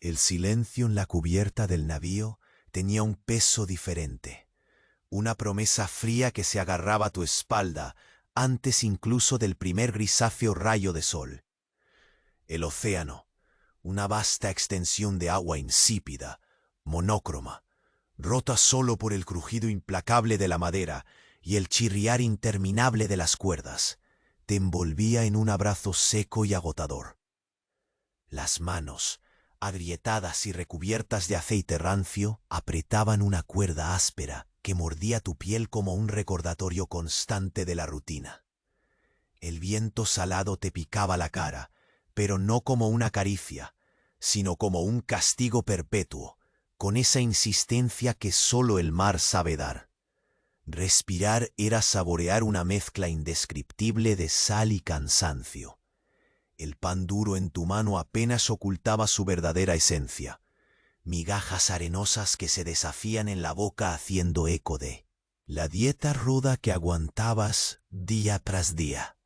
El silencio en la cubierta del navío tenía un peso diferente, una promesa fría que se agarraba a tu espalda antes incluso del primer grisáceo rayo de sol. El océano, una vasta extensión de agua insípida, monócroma, rota solo por el crujido implacable de la madera y el chirriar interminable de las cuerdas, te envolvía en un abrazo seco y agotador. Las manos, agrietadas y recubiertas de aceite rancio, apretaban una cuerda áspera que mordía tu piel como un recordatorio constante de la rutina. El viento salado te picaba la cara, pero no como una caricia, sino como un castigo perpetuo, con esa insistencia que solo el mar sabe dar. Respirar era saborear una mezcla indescriptible de sal y cansancio. El pan duro en tu mano apenas ocultaba su verdadera esencia, migajas arenosas que se desafían en la boca haciendo eco de la dieta ruda que aguantabas día tras día.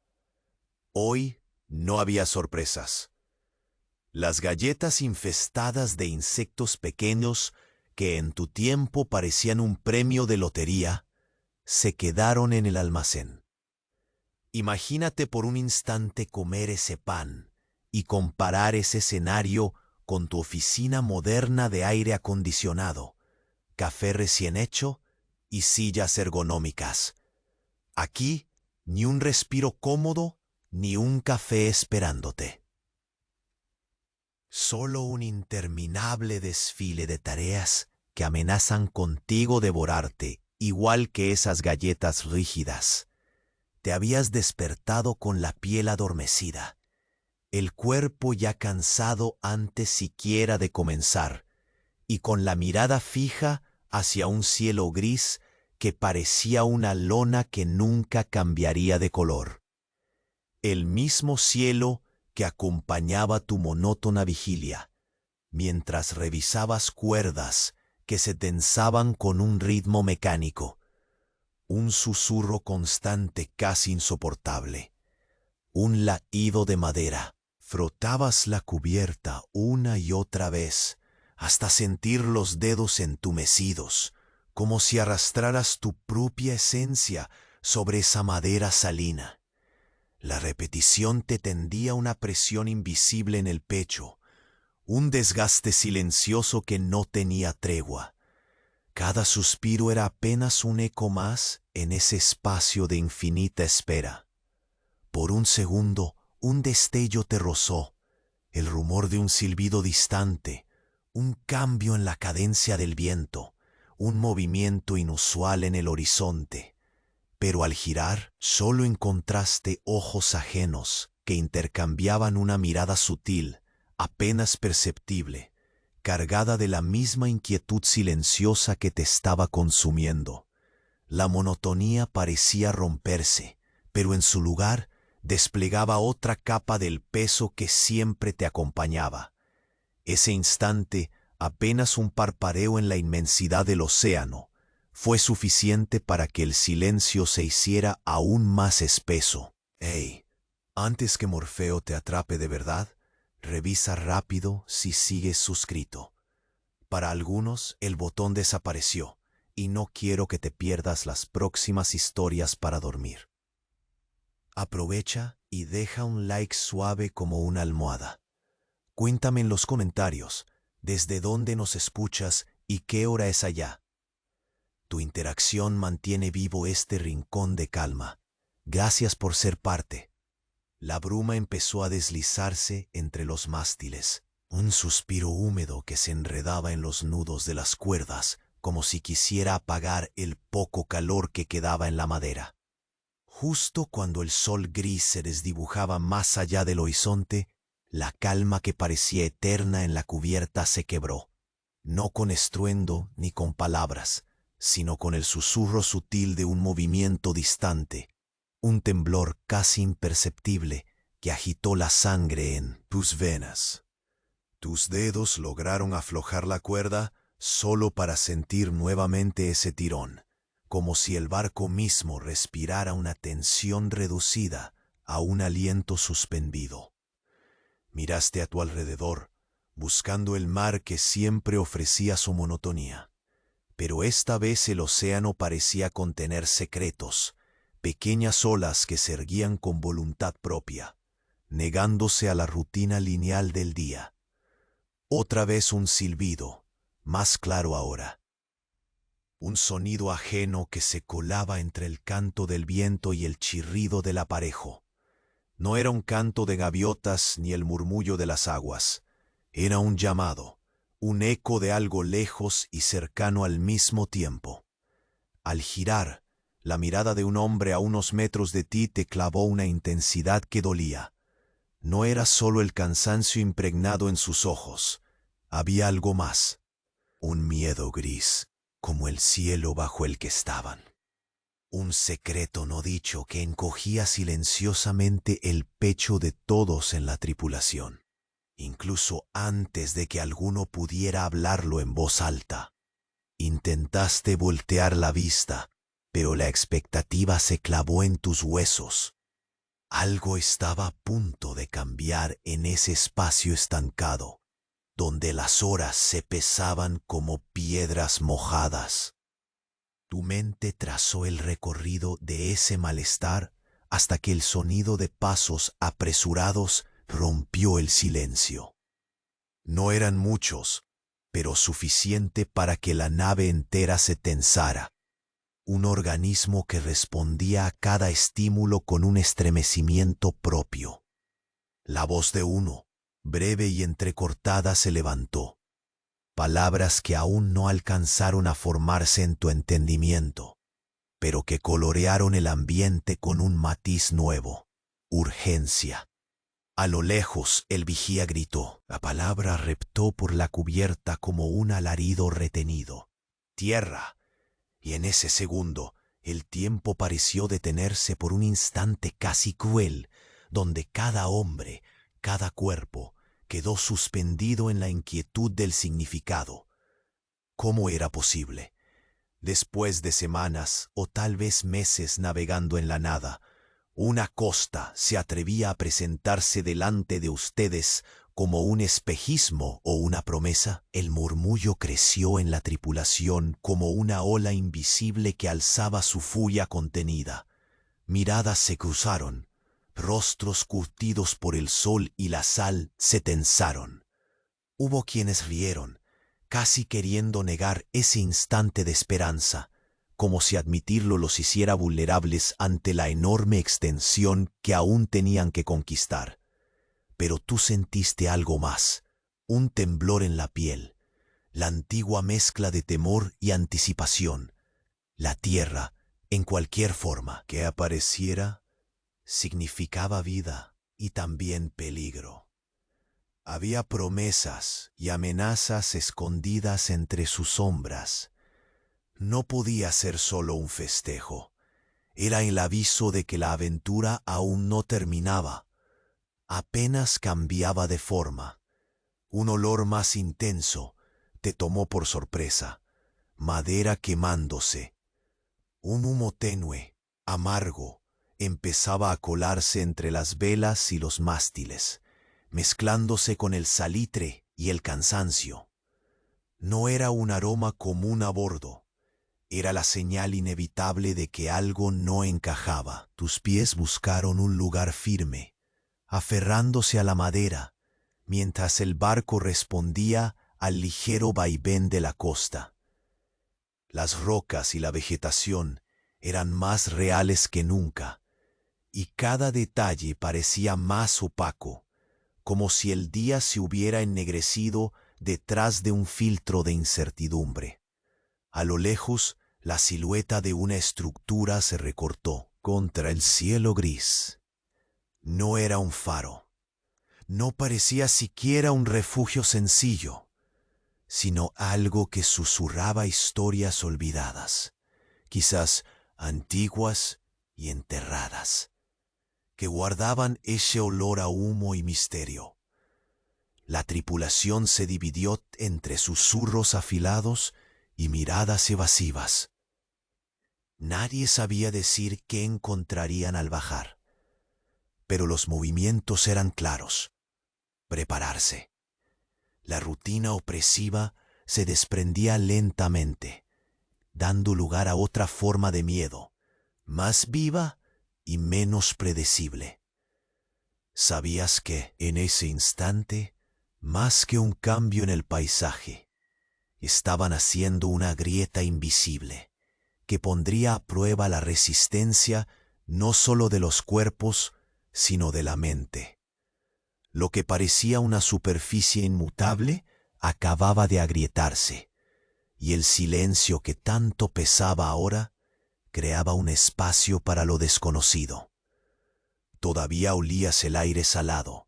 Hoy no había sorpresas. Las galletas infestadas de insectos pequeños que en tu tiempo parecían un premio de lotería, se quedaron en el almacén. Imagínate por un instante comer ese pan y comparar ese escenario con tu oficina moderna de aire acondicionado, café recién hecho y sillas ergonómicas. Aquí, ni un respiro cómodo, ni un café esperándote. Solo un interminable desfile de tareas que amenazan contigo devorarte, igual que esas galletas rígidas. Te habías despertado con la piel adormecida, el cuerpo ya cansado antes siquiera de comenzar, y con la mirada fija hacia un cielo gris que parecía una lona que nunca cambiaría de color. El mismo cielo que acompañaba tu monótona vigilia, mientras revisabas cuerdas que se tensaban con un ritmo mecánico, un susurro constante casi insoportable, un latido de madera. Frotabas la cubierta una y otra vez, hasta sentir los dedos entumecidos, como si arrastraras tu propia esencia sobre esa madera salina. La repetición te tendía una presión invisible en el pecho, un desgaste silencioso que no tenía tregua. Cada suspiro era apenas un eco más en ese espacio de infinita espera. Por un segundo, un destello te rozó, el rumor de un silbido distante, un cambio en la cadencia del viento, un movimiento inusual en el horizonte. Pero al girar, solo encontraste ojos ajenos que intercambiaban una mirada sutil, apenas perceptible, cargada de la misma inquietud silenciosa que te estaba consumiendo. La monotonía parecía romperse, pero en su lugar desplegaba otra capa del peso que siempre te acompañaba. Ese instante, apenas un parpadeo en la inmensidad del océano, fue suficiente para que el silencio se hiciera aún más espeso. Hey, antes que Morfeo te atrape de verdad, revisa rápido si sigues suscrito. Para algunos, el botón desapareció, y no quiero que te pierdas las próximas historias para dormir. Aprovecha y deja un like suave como una almohada. Cuéntame en los comentarios desde dónde nos escuchas y qué hora es allá. Tu interacción mantiene vivo este rincón de calma. Gracias por ser parte. La bruma empezó a deslizarse entre los mástiles, un suspiro húmedo que se enredaba en los nudos de las cuerdas, como si quisiera apagar el poco calor que quedaba en la madera. Justo cuando el sol gris se desdibujaba más allá del horizonte, la calma que parecía eterna en la cubierta se quebró, no con estruendo ni con palabras, sino con el susurro sutil de un movimiento distante, un temblor casi imperceptible que agitó la sangre en tus venas. Tus dedos lograron aflojar la cuerda solo para sentir nuevamente ese tirón, como si el barco mismo respirara una tensión reducida a un aliento suspendido. Miraste a tu alrededor, buscando el mar que siempre ofrecía su monotonía. Pero esta vez el océano parecía contener secretos, pequeñas olas que se erguían con voluntad propia, negándose a la rutina lineal del día. Otra vez un silbido, más claro ahora. Un sonido ajeno que se colaba entre el canto del viento y el chirrido del aparejo. No era un canto de gaviotas ni el murmullo de las aguas. Era un llamado, un eco de algo lejos y cercano al mismo tiempo. Al girar, la mirada de un hombre a unos metros de ti te clavó una intensidad que dolía. No era solo el cansancio impregnado en sus ojos. Había algo más. Un miedo gris, como el cielo bajo el que estaban. Un secreto no dicho que encogía silenciosamente el pecho de todos en la tripulación, incluso antes de que alguno pudiera hablarlo en voz alta. Intentaste voltear la vista, pero la expectativa se clavó en tus huesos. Algo estaba a punto de cambiar en ese espacio estancado, donde las horas se pesaban como piedras mojadas. Tu mente trazó el recorrido de ese malestar hasta que el sonido de pasos apresurados rompió el silencio. No eran muchos, pero suficiente para que la nave entera se tensara. Un organismo que respondía a cada estímulo con un estremecimiento propio. La voz de uno, breve y entrecortada, se levantó. Palabras que aún no alcanzaron a formarse en tu entendimiento, pero que colorearon el ambiente con un matiz nuevo: urgencia. A lo lejos el vigía gritó. La palabra reptó por la cubierta como un alarido retenido. Tierra. Y en ese segundo el tiempo pareció detenerse por un instante casi cruel, donde cada hombre, cada cuerpo, quedó suspendido en la inquietud del significado. ¿Cómo era posible? Después de semanas o tal vez meses navegando en la nada, una costa se atrevía a presentarse delante de ustedes como un espejismo o una promesa. El murmullo creció en la tripulación como una ola invisible que alzaba su furia contenida. Miradas se cruzaron. Rostros curtidos por el sol y la sal se tensaron. Hubo quienes rieron, casi queriendo negar ese instante de esperanza, como si admitirlo los hiciera vulnerables ante la enorme extensión que aún tenían que conquistar. Pero tú sentiste algo más, un temblor en la piel, la antigua mezcla de temor y anticipación. La tierra, en cualquier forma que apareciera, significaba vida y también peligro. Había promesas y amenazas escondidas entre sus sombras. No podía ser solo un festejo. Era el aviso de que la aventura aún no terminaba. Apenas cambiaba de forma. Un olor más intenso te tomó por sorpresa. Madera quemándose. Un humo tenue, amargo, empezaba a colarse entre las velas y los mástiles, mezclándose con el salitre y el cansancio. No era un aroma común a bordo. Era la señal inevitable de que algo no encajaba. Tus pies buscaron un lugar firme, aferrándose a la madera, mientras el barco respondía al ligero vaivén de la costa. Las rocas y la vegetación eran más reales que nunca, y cada detalle parecía más opaco, como si el día se hubiera ennegrecido detrás de un filtro de incertidumbre. A lo lejos, la silueta de una estructura se recortó contra el cielo gris. No era un faro. No parecía siquiera un refugio sencillo, sino algo que susurraba historias olvidadas, quizás antiguas y enterradas, que guardaban ese olor a humo y misterio. La tripulación se dividió entre susurros afilados y miradas evasivas. Nadie sabía decir qué encontrarían al bajar, pero los movimientos eran claros. Prepararse. La rutina opresiva se desprendía lentamente, dando lugar a otra forma de miedo, más viva y menos predecible. Sabías que, en ese instante, más que un cambio en el paisaje, estaban haciendo una grieta invisible que pondría a prueba la resistencia no solo de los cuerpos, sino de la mente. Lo que parecía una superficie inmutable acababa de agrietarse, y el silencio que tanto pesaba ahora creaba un espacio para lo desconocido. Todavía olías el aire salado,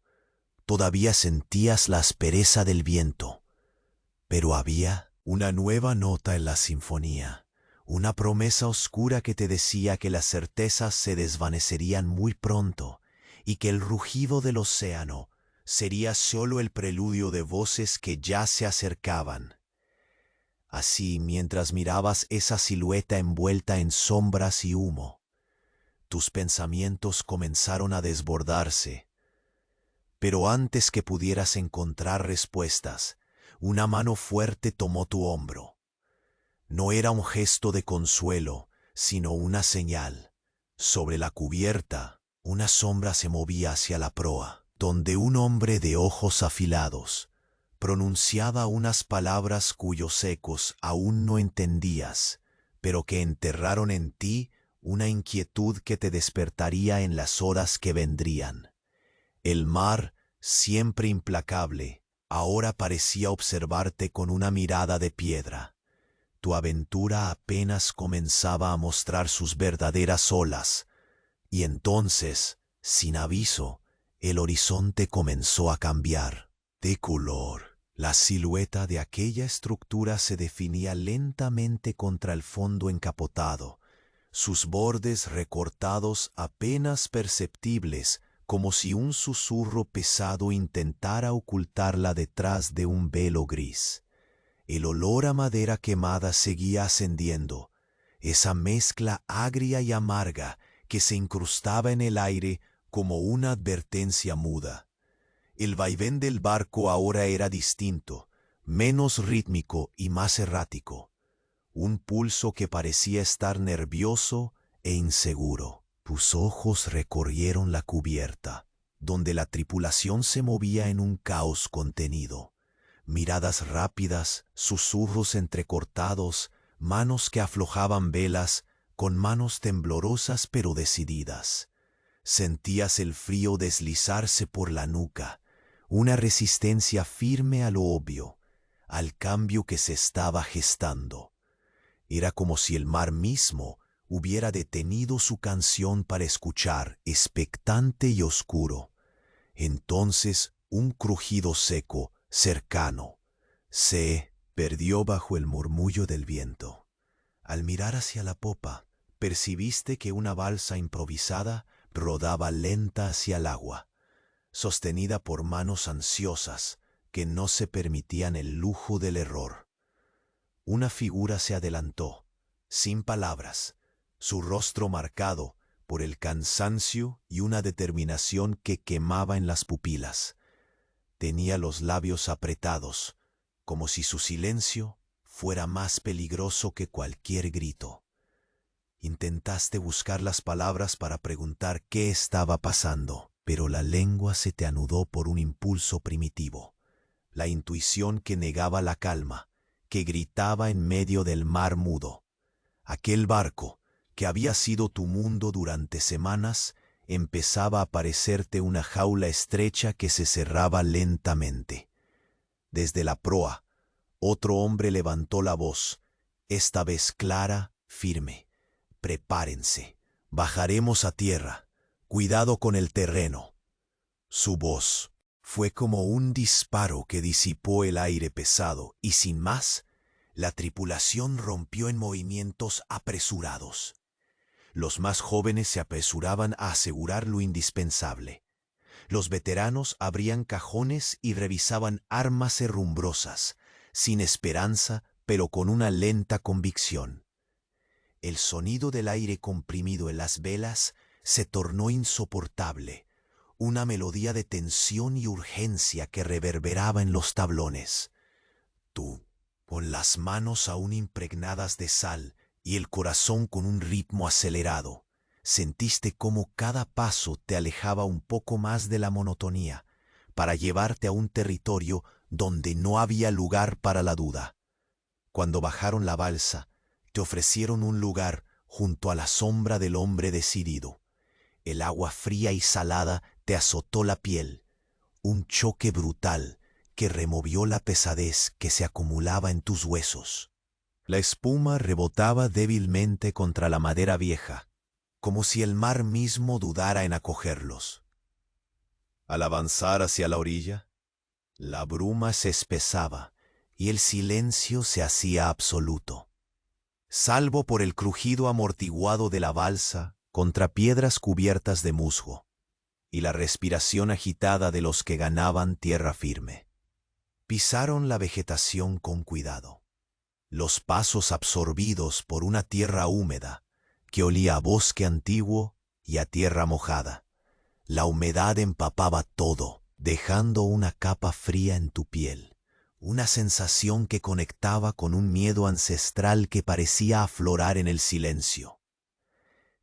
todavía sentías la aspereza del viento, pero había una nueva nota en la sinfonía, una promesa oscura que te decía que las certezas se desvanecerían muy pronto y que el rugido del océano sería solo el preludio de voces que ya se acercaban. Así, mientras mirabas esa silueta envuelta en sombras y humo, tus pensamientos comenzaron a desbordarse. Pero antes que pudieras encontrar respuestas, una mano fuerte tomó tu hombro. No era un gesto de consuelo, sino una señal. Sobre la cubierta, una sombra se movía hacia la proa, donde un hombre de ojos afilados pronunciaba unas palabras cuyos ecos aún no entendías, pero que enterraron en ti una inquietud que te despertaría en las horas que vendrían. El mar, siempre implacable, ahora parecía observarte con una mirada de piedra. Tu aventura apenas comenzaba a mostrar sus verdaderas olas, y entonces, sin aviso, el horizonte comenzó a cambiar de color. La silueta de aquella estructura se definía lentamente contra el fondo encapotado, sus bordes recortados apenas perceptibles, como si un susurro pesado intentara ocultarla detrás de un velo gris. El olor a madera quemada seguía ascendiendo, esa mezcla agria y amarga que se incrustaba en el aire como una advertencia muda. El vaivén del barco ahora era distinto, menos rítmico y más errático. Un pulso que parecía estar nervioso e inseguro. Tus ojos recorrieron la cubierta, donde la tripulación se movía en un caos contenido. Miradas rápidas, susurros entrecortados, manos que aflojaban velas, con manos temblorosas pero decididas. Sentías el frío deslizarse por la nuca, una resistencia firme a lo obvio, al cambio que se estaba gestando. Era como si el mar mismo hubiera detenido su canción para escuchar, expectante y oscuro. Entonces un crujido seco, cercano, se perdió bajo el murmullo del viento. Al mirar hacia la popa, percibiste que una balsa improvisada rodaba lenta hacia el agua, sostenida por manos ansiosas que no se permitían el lujo del error. Una figura se adelantó, sin palabras, su rostro marcado por el cansancio y una determinación que quemaba en las pupilas. Tenía los labios apretados, como si su silencio fuera más peligroso que cualquier grito. Intentaste buscar las palabras para preguntar qué estaba pasando, pero la lengua se te anudó por un impulso primitivo, la intuición que negaba la calma, que gritaba en medio del mar mudo. Aquel barco, que había sido tu mundo durante semanas, empezaba a parecerte una jaula estrecha que se cerraba lentamente. Desde la proa, otro hombre levantó la voz, esta vez clara, firme. Prepárense, bajaremos a tierra, cuidado con el terreno. Su voz fue como un disparo que disipó el aire pesado y sin más, la tripulación rompió en movimientos apresurados. Los más jóvenes se apresuraban a asegurar lo indispensable. Los veteranos abrían cajones y revisaban armas herrumbrosas, sin esperanza, pero con una lenta convicción. El sonido del aire comprimido en las velas se tornó insoportable. una melodía de tensión y urgencia que reverberaba en los tablones. Tú, con las manos aún impregnadas de sal y el corazón con un ritmo acelerado, sentiste cómo cada paso te alejaba un poco más de la monotonía, para llevarte a un territorio donde no había lugar para la duda. Cuando bajaron la balsa, te ofrecieron un lugar junto a la sombra del hombre decidido. El agua fría y salada te azotó la piel, un choque brutal que removió la pesadez que se acumulaba en tus huesos. La espuma rebotaba débilmente contra la madera vieja, como si el mar mismo dudara en acogerlos. Al avanzar hacia la orilla, la bruma se espesaba y el silencio se hacía absoluto, salvo por el crujido amortiguado de la balsa contra piedras cubiertas de musgo y la respiración agitada de los que ganaban tierra firme. Pisaron la vegetación con cuidado, los pasos absorbidos por una tierra húmeda que olía a bosque antiguo y a tierra mojada. La humedad empapaba todo, dejando una capa fría en tu piel, una sensación que conectaba con un miedo ancestral que parecía aflorar en el silencio.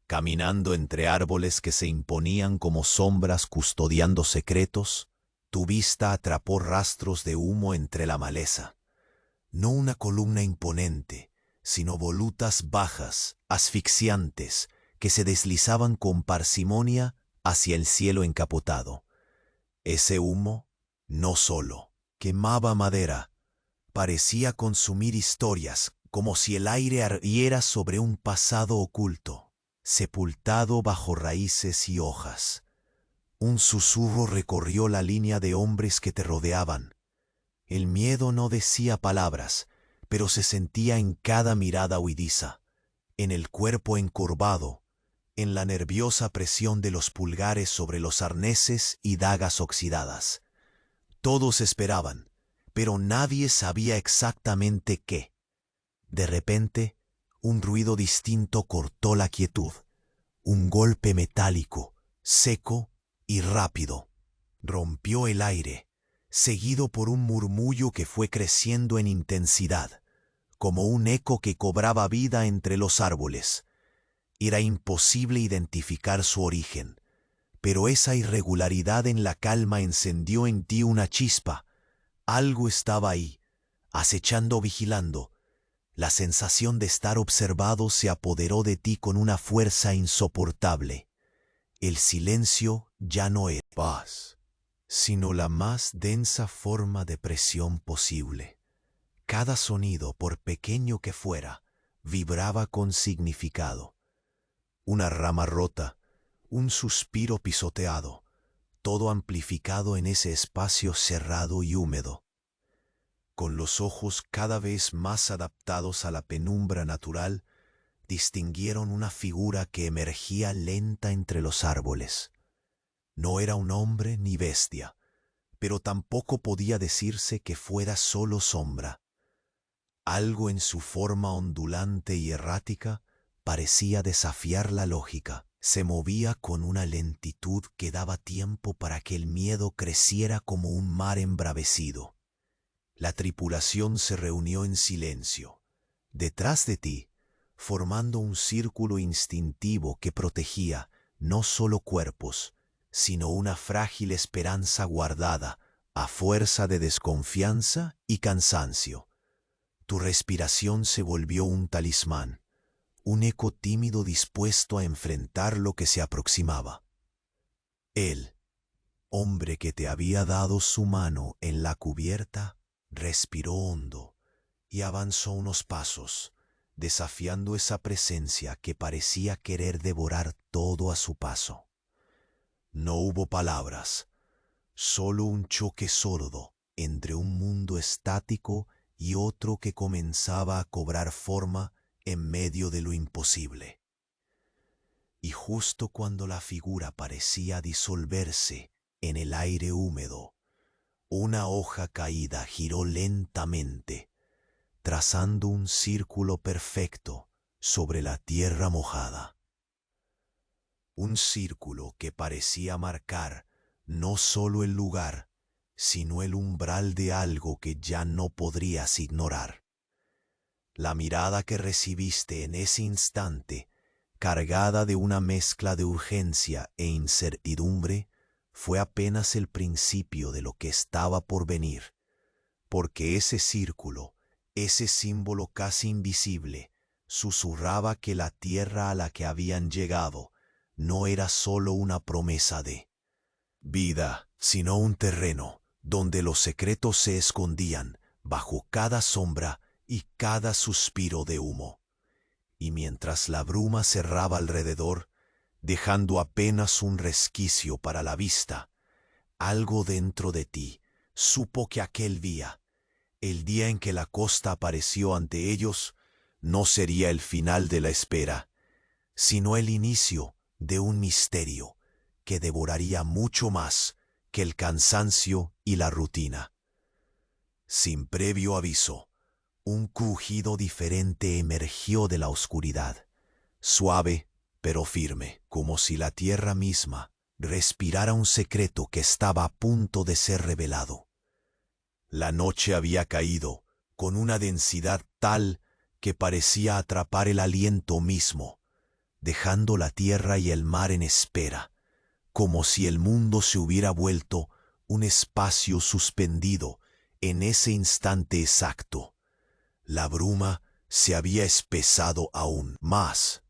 Caminando entre árboles que se imponían como sombras custodiando secretos, tu vista atrapó rastros de humo entre la maleza. No una columna imponente, sino volutas bajas, asfixiantes, que se deslizaban con parsimonia hacia el cielo encapotado. Ese humo, no solo quemaba madera, parecía consumir historias, como si el aire ardiera sobre un pasado oculto, sepultado bajo raíces y hojas. Un susurro recorrió la línea de hombres que te rodeaban. El miedo no decía palabras, pero se sentía en cada mirada huidiza, en el cuerpo encorvado, en la nerviosa presión de los pulgares sobre los arneses y dagas oxidadas. Todos esperaban, pero nadie sabía exactamente qué. De repente, un ruido distinto cortó la quietud. Un golpe metálico, seco y rápido, rompió el aire, seguido por un murmullo que fue creciendo en intensidad, como un eco que cobraba vida entre los árboles. Era imposible identificar su origen, pero esa irregularidad en la calma encendió en ti una chispa. Algo estaba ahí, acechando, vigilando. La sensación de estar observado se apoderó de ti con una fuerza insoportable. El silencio ya no era paz, sino la más densa forma de presión posible. Cada sonido, por pequeño que fuera, vibraba con significado. Una rama rota, un suspiro pisoteado, todo amplificado en ese espacio cerrado y húmedo. Con los ojos cada vez más adaptados a la penumbra natural, distinguieron una figura que emergía lenta entre los árboles. No era un hombre ni bestia, pero tampoco podía decirse que fuera solo sombra. Algo en su forma ondulante y errática parecía desafiar la lógica. Se movía con una lentitud que daba tiempo para que el miedo creciera como un mar embravecido. La tripulación se reunió en silencio. Detrás de ti, formando un círculo instintivo que protegía no solo cuerpos, sino una frágil esperanza guardada a fuerza de desconfianza y cansancio. Tu respiración se volvió un talismán, un eco tímido dispuesto a enfrentar lo que se aproximaba. Él, hombre que te había dado su mano en la cubierta, respiró hondo y avanzó unos pasos, desafiando esa presencia que parecía querer devorar todo a su paso. No hubo palabras, solo un choque sordo entre un mundo estático y otro que comenzaba a cobrar forma en medio de lo imposible. Y justo cuando la figura parecía disolverse en el aire húmedo, una hoja caída giró lentamente, trazando un círculo perfecto sobre la tierra mojada. Un círculo que parecía marcar no solo el lugar, sino el umbral de algo que ya no podrías ignorar. La mirada que recibiste en ese instante, cargada de una mezcla de urgencia e incertidumbre, fue apenas el principio de lo que estaba por venir, porque ese círculo, ese símbolo casi invisible, susurraba que la tierra a la que habían llegado no era solo una promesa de vida, sino un terreno donde los secretos se escondían bajo cada sombra y cada suspiro de humo. Y mientras la bruma cerraba alrededor, dejando apenas un resquicio para la vista, algo dentro de ti supo que aquel día, el día en que la costa apareció ante ellos, no sería el final de la espera, sino el inicio de un misterio que devoraría mucho más que el cansancio y la rutina. Sin previo aviso, un crujido diferente emergió de la oscuridad, suave pero firme, como si la tierra misma respirara un secreto que estaba a punto de ser revelado. La noche había caído con una densidad tal que parecía atrapar el aliento mismo, dejando la tierra y el mar en espera, como si el mundo se hubiera vuelto un espacio suspendido en ese instante exacto. La bruma se había espesado aún más,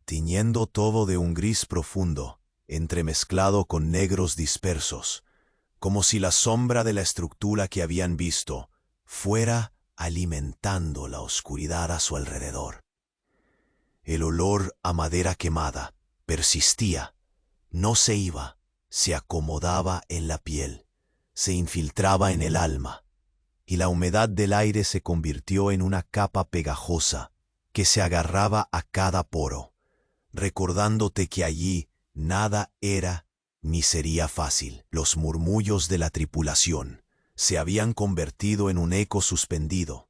tiñendo todo de un gris profundo, entremezclado con negros dispersos, como si la sombra de la estructura que habían visto fuera alimentando la oscuridad a su alrededor. El olor a madera quemada persistía, no se iba, se acomodaba en la piel, se infiltraba en el alma, y la humedad del aire se convirtió en una capa pegajosa que se agarraba a cada poro, recordándote que allí nada era ni sería fácil. Los murmullos de la tripulación se habían convertido en un eco suspendido,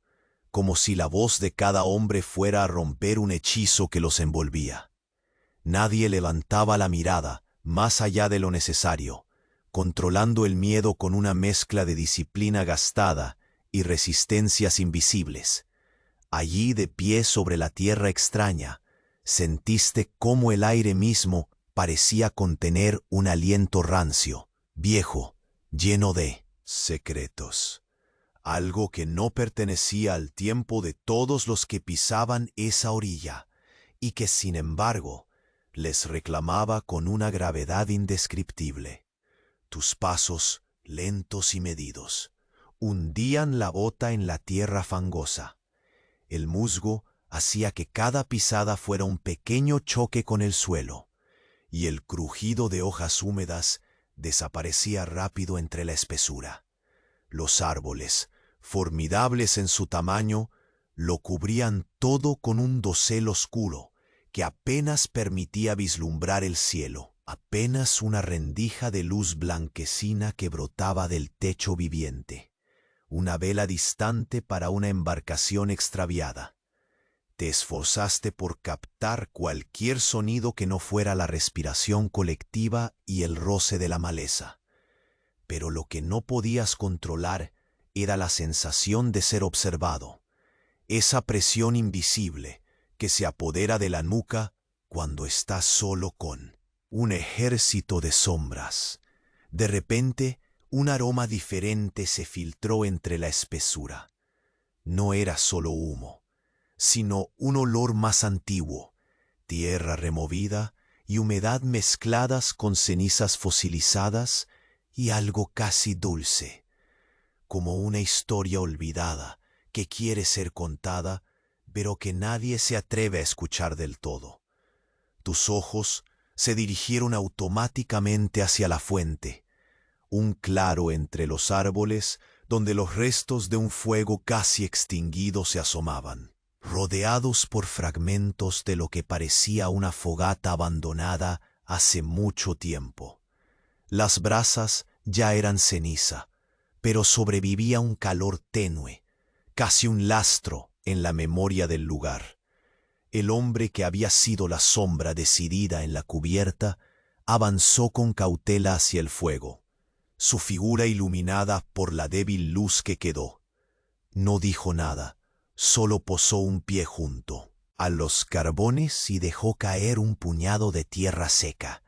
como si la voz de cada hombre fuera a romper un hechizo que los envolvía. Nadie levantaba la mirada más allá de lo necesario, controlando el miedo con una mezcla de disciplina gastada y resistencias invisibles. Allí, de pie sobre la tierra extraña, sentiste cómo el aire mismo parecía contener un aliento rancio, viejo, lleno de secretos. Algo que no pertenecía al tiempo de todos los que pisaban esa orilla, y que sin embargo les reclamaba con una gravedad indescriptible. Tus pasos, lentos y medidos, hundían la bota en la tierra fangosa. El musgo hacía que cada pisada fuera un pequeño choque con el suelo, y el crujido de hojas húmedas desaparecía rápido entre la espesura. Los árboles, formidables en su tamaño, lo cubrían todo con un dosel oscuro que apenas permitía vislumbrar el cielo, apenas una rendija de luz blanquecina que brotaba del techo viviente, una vela distante para una embarcación extraviada. Te esforzaste por captar cualquier sonido que no fuera la respiración colectiva y el roce de la maleza, pero lo que no podías controlar era la sensación de ser observado, esa presión invisible que se apodera de la nuca cuando estás solo con un ejército de sombras. De repente, un aroma diferente se filtró entre la espesura. No era solo humo, sino un olor más antiguo, tierra removida y humedad mezcladas con cenizas fosilizadas y algo casi dulce, como una historia olvidada que quiere ser contada, pero que nadie se atreve a escuchar del todo. Tus ojos se dirigieron automáticamente hacia la fuente, un claro entre los árboles donde los restos de un fuego casi extinguido se asomaban, rodeados por fragmentos de lo que parecía una fogata abandonada hace mucho tiempo. Las brasas ya eran ceniza, pero sobrevivía un calor tenue, casi un lastro en la memoria del lugar. El hombre que había sido la sombra decidida en la cubierta avanzó con cautela hacia el fuego, su figura iluminada por la débil luz que quedó. No dijo nada, solo posó un pie junto a los carbones y dejó caer un puñado de tierra seca,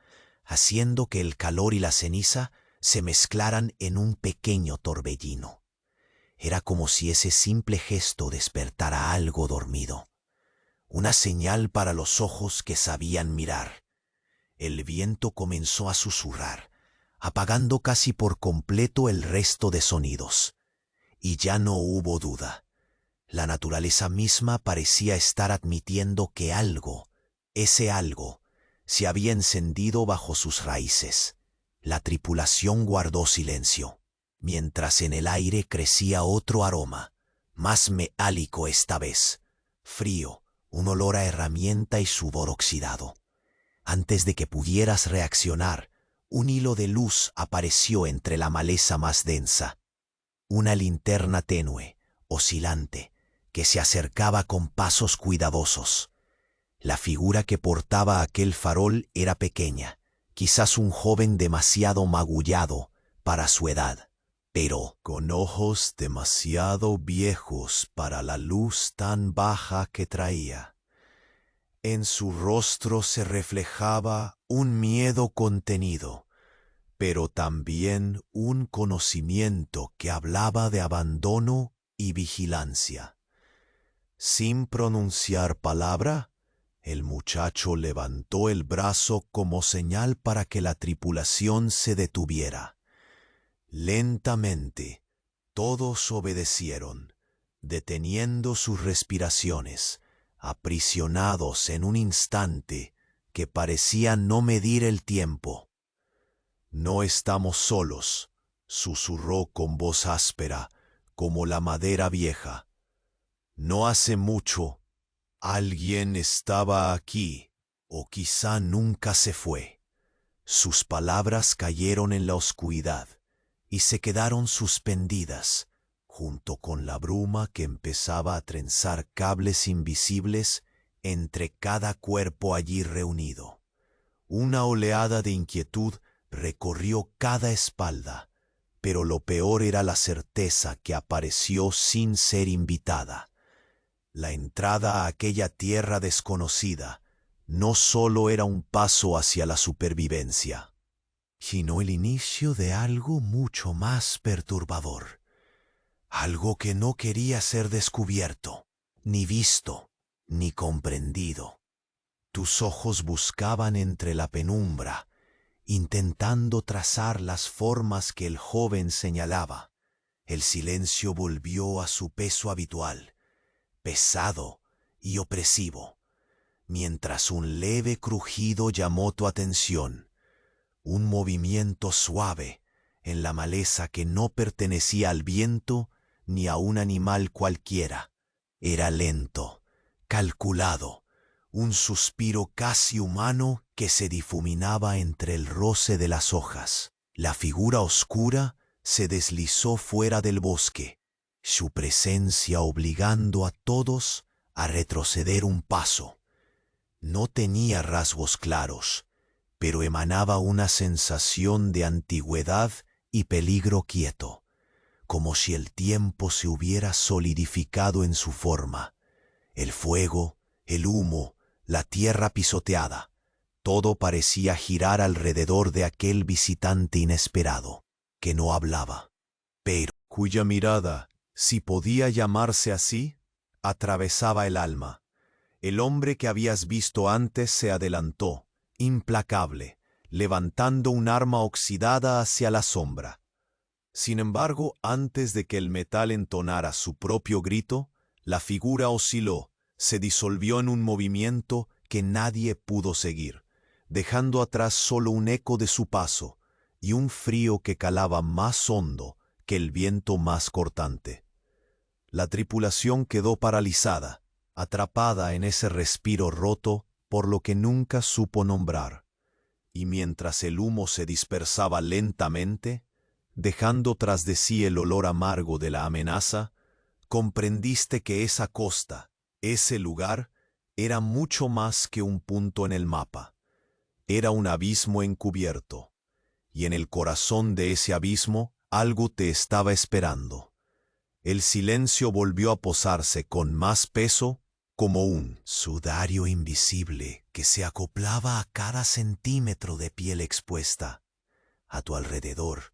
haciendo que el calor y la ceniza se mezclaran en un pequeño torbellino. Era como si ese simple gesto despertara algo dormido, una señal para los ojos que sabían mirar. El viento comenzó a susurrar, apagando casi por completo el resto de sonidos. Y ya no hubo duda. La naturaleza misma parecía estar admitiendo que algo, ese algo, se había encendido bajo sus raíces. La tripulación guardó silencio, mientras en el aire crecía otro aroma, más metálico esta vez, frío, un olor a herramienta y sudor oxidado. Antes de que pudieras reaccionar, un hilo de luz apareció entre la maleza más densa. Una linterna tenue, oscilante, que se acercaba con pasos cuidadosos. La figura que portaba aquel farol era pequeña, quizás un joven demasiado magullado para su edad, pero con ojos demasiado viejos para la luz tan baja que traía. En su rostro se reflejaba un miedo contenido, pero también un conocimiento que hablaba de abandono y vigilancia. Sin pronunciar palabra, el muchacho levantó el brazo como señal para que la tripulación se detuviera. Lentamente, todos obedecieron, deteniendo sus respiraciones, aprisionados en un instante que parecía no medir el tiempo. «No estamos solos», susurró con voz áspera, como la madera vieja. «No hace mucho, alguien estaba aquí, o quizá nunca se fue». Sus palabras cayeron en la oscuridad y se quedaron suspendidas, junto con la bruma que empezaba a trenzar cables invisibles entre cada cuerpo allí reunido. Una oleada de inquietud recorrió cada espalda, pero lo peor era la certeza que apareció sin ser invitada. La entrada a aquella tierra desconocida no solo era un paso hacia la supervivencia, sino el inicio de algo mucho más perturbador. Algo que no quería ser descubierto, ni visto, ni comprendido. Tus ojos buscaban entre la penumbra, intentando trazar las formas que el joven señalaba. El silencio volvió a su peso habitual, pesado y opresivo, mientras un leve crujido llamó tu atención, un movimiento suave en la maleza que no pertenecía al viento ni a un animal cualquiera. Era lento, calculado, un suspiro casi humano que se difuminaba entre el roce de las hojas. La figura oscura se deslizó fuera del bosque, su presencia obligando a todos a retroceder un paso. No tenía rasgos claros, pero emanaba una sensación de antigüedad y peligro quieto, como si el tiempo se hubiera solidificado en su forma. El fuego, el humo, la tierra pisoteada, todo parecía girar alrededor de aquel visitante inesperado, que no hablaba, pero cuya mirada, si podía llamarse así, atravesaba el alma. El hombre que habías visto antes se adelantó, implacable, levantando un arma oxidada hacia la sombra. Sin embargo, antes de que el metal entonara su propio grito, la figura osciló, se disolvió en un movimiento que nadie pudo seguir, dejando atrás solo un eco de su paso y un frío que calaba más hondo que el viento más cortante. La tripulación quedó paralizada, atrapada en ese respiro roto por lo que nunca supo nombrar, y mientras el humo se dispersaba lentamente, dejando tras de sí el olor amargo de la amenaza, comprendiste que esa costa, ese lugar, era mucho más que un punto en el mapa. Era un abismo encubierto, y en el corazón de ese abismo algo te estaba esperando. El silencio volvió a posarse con más peso, como un sudario invisible que se acoplaba a cada centímetro de piel expuesta. A tu alrededor,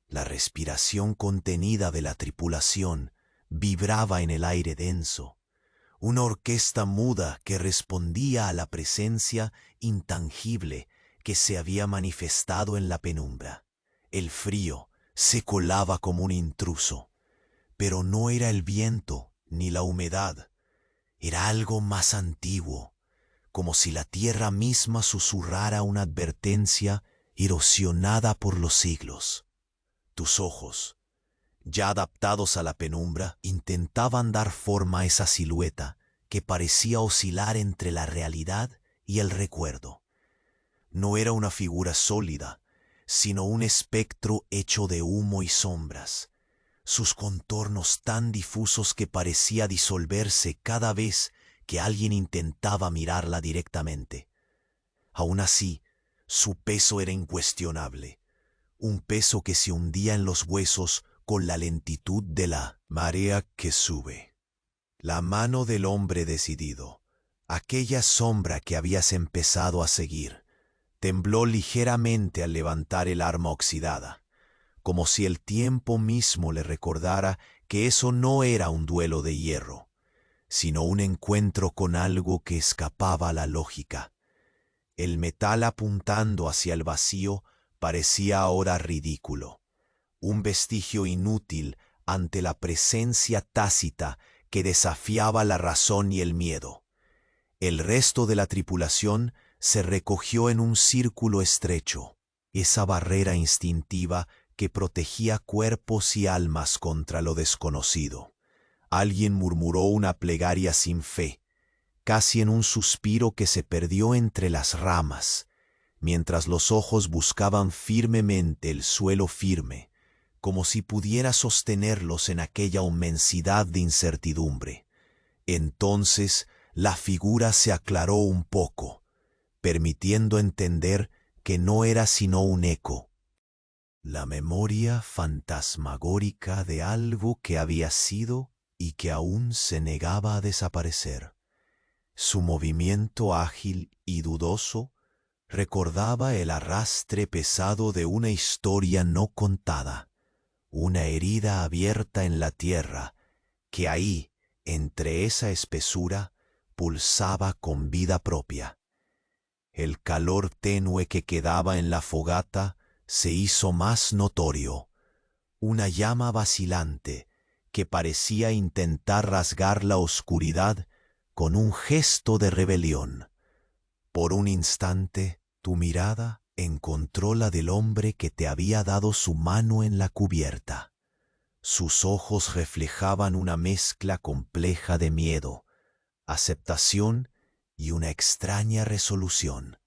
la respiración contenida de la tripulación vibraba en el aire denso, una orquesta muda que respondía a la presencia intangible que se había manifestado en la penumbra. El frío se colaba como un intruso, pero no era el viento ni la humedad, era algo más antiguo, como si la tierra misma susurrara una advertencia erosionada por los siglos. Tus ojos, ya adaptados a la penumbra, intentaban dar forma a esa silueta que parecía oscilar entre la realidad y el recuerdo. No era una figura sólida, sino un espectro hecho de humo y sombras, sus contornos tan difusos que parecía disolverse cada vez que alguien intentaba mirarla directamente. Aún así, su peso era incuestionable, un peso que se hundía en los huesos con la lentitud de la marea que sube. La mano del hombre decidido, aquella sombra que habías empezado a seguir, tembló ligeramente al levantar el arma oxidada, como si el tiempo mismo le recordara que eso no era un duelo de hierro, sino un encuentro con algo que escapaba a la lógica. El metal apuntando hacia el vacío parecía ahora ridículo, un vestigio inútil ante la presencia tácita que desafiaba la razón y el miedo. El resto de la tripulación se recogió en un círculo estrecho, esa barrera instintiva que protegía cuerpos y almas contra lo desconocido. Alguien murmuró una plegaria sin fe, casi en un suspiro que se perdió entre las ramas, mientras los ojos buscaban firmemente el suelo firme, como si pudiera sostenerlos en aquella inmensidad de incertidumbre. Entonces la figura se aclaró un poco, permitiendo entender que no era sino un eco, la memoria fantasmagórica de algo que había sido y que aún se negaba a desaparecer. Su movimiento ágil y dudoso recordaba el arrastre pesado de una historia no contada, una herida abierta en la tierra que ahí, entre esa espesura, pulsaba con vida propia. El calor tenue que quedaba en la fogata se hizo más notorio, una llama vacilante que parecía intentar rasgar la oscuridad con un gesto de rebelión. Por un instante, tu mirada encontró la del hombre que te había dado su mano en la cubierta. Sus ojos reflejaban una mezcla compleja de miedo, aceptación y una extraña resolución.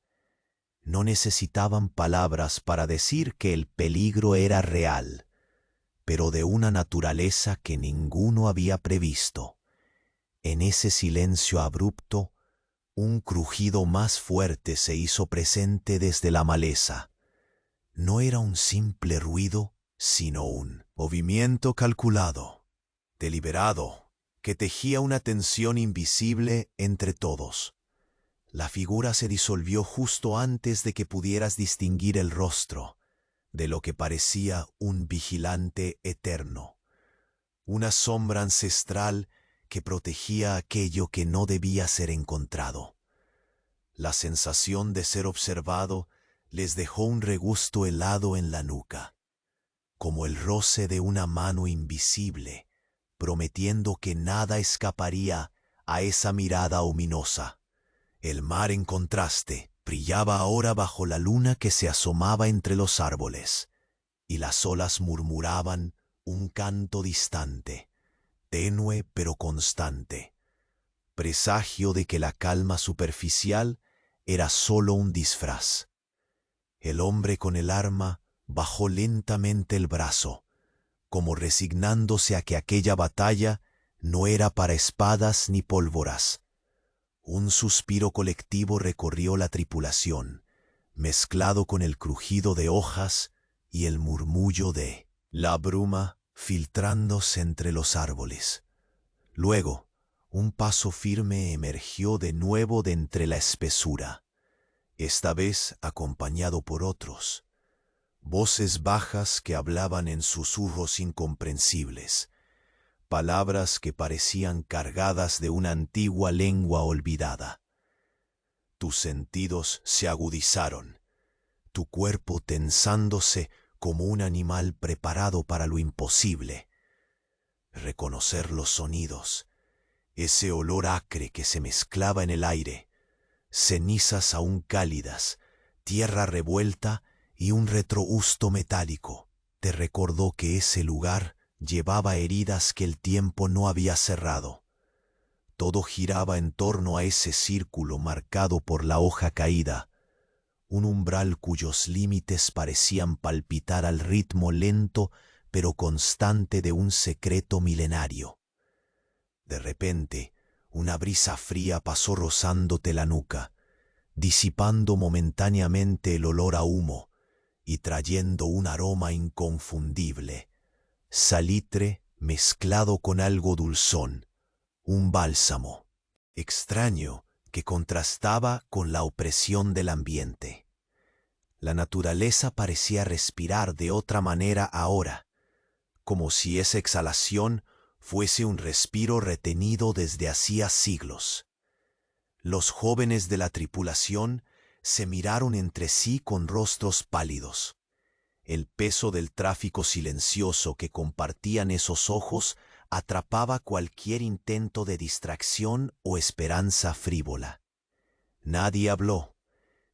No necesitaban palabras para decir que el peligro era real, pero de una naturaleza que ninguno había previsto. En ese silencio abrupto, un crujido más fuerte se hizo presente desde la maleza. No era un simple ruido, sino un movimiento calculado, deliberado, que tejía una tensión invisible entre todos. La figura se disolvió justo antes de que pudieras distinguir el rostro de lo que parecía un vigilante eterno, una sombra ancestral que protegía aquello que no debía ser encontrado. La sensación de ser observado les dejó un regusto helado en la nuca, como el roce de una mano invisible, prometiendo que nada escaparía a esa mirada ominosa. El mar, en contraste, brillaba ahora bajo la luna que se asomaba entre los árboles, y las olas murmuraban un canto distante, tenue pero constante, presagio de que la calma superficial era sólo un disfraz. El hombre con el arma bajó lentamente el brazo, como resignándose a que aquella batalla no era para espadas ni pólvoras. Un suspiro colectivo recorrió la tripulación, mezclado con el crujido de hojas y el murmullo de la bruma filtrándose entre los árboles. Luego, un paso firme emergió de nuevo de entre la espesura, esta vez acompañado por otros, voces bajas que hablaban en susurros incomprensibles, palabras que parecían cargadas de una antigua lengua olvidada. Tus sentidos se agudizaron, tu cuerpo tensándose como un animal preparado para lo imposible. Reconocer los sonidos, ese olor acre que se mezclaba en el aire, cenizas aún cálidas, tierra revuelta y un retrogusto metálico, te recordó que ese lugar llevaba heridas que el tiempo no había cerrado. Todo giraba en torno a ese círculo marcado por la hoja caída, un umbral cuyos límites parecían palpitar al ritmo lento pero constante de un secreto milenario. De repente, una brisa fría pasó rozándote la nuca, disipando momentáneamente el olor a humo y trayendo un aroma inconfundible, salitre mezclado con algo dulzón, un bálsamo extraño que contrastaba con la opresión del ambiente. La naturaleza parecía respirar de otra manera ahora, como si esa exhalación fuese un respiro retenido desde hacía siglos. Los jóvenes de la tripulación se miraron entre sí con rostros pálidos. El peso del tráfico silencioso que compartían esos ojos atrapaba cualquier intento de distracción o esperanza frívola. Nadie habló,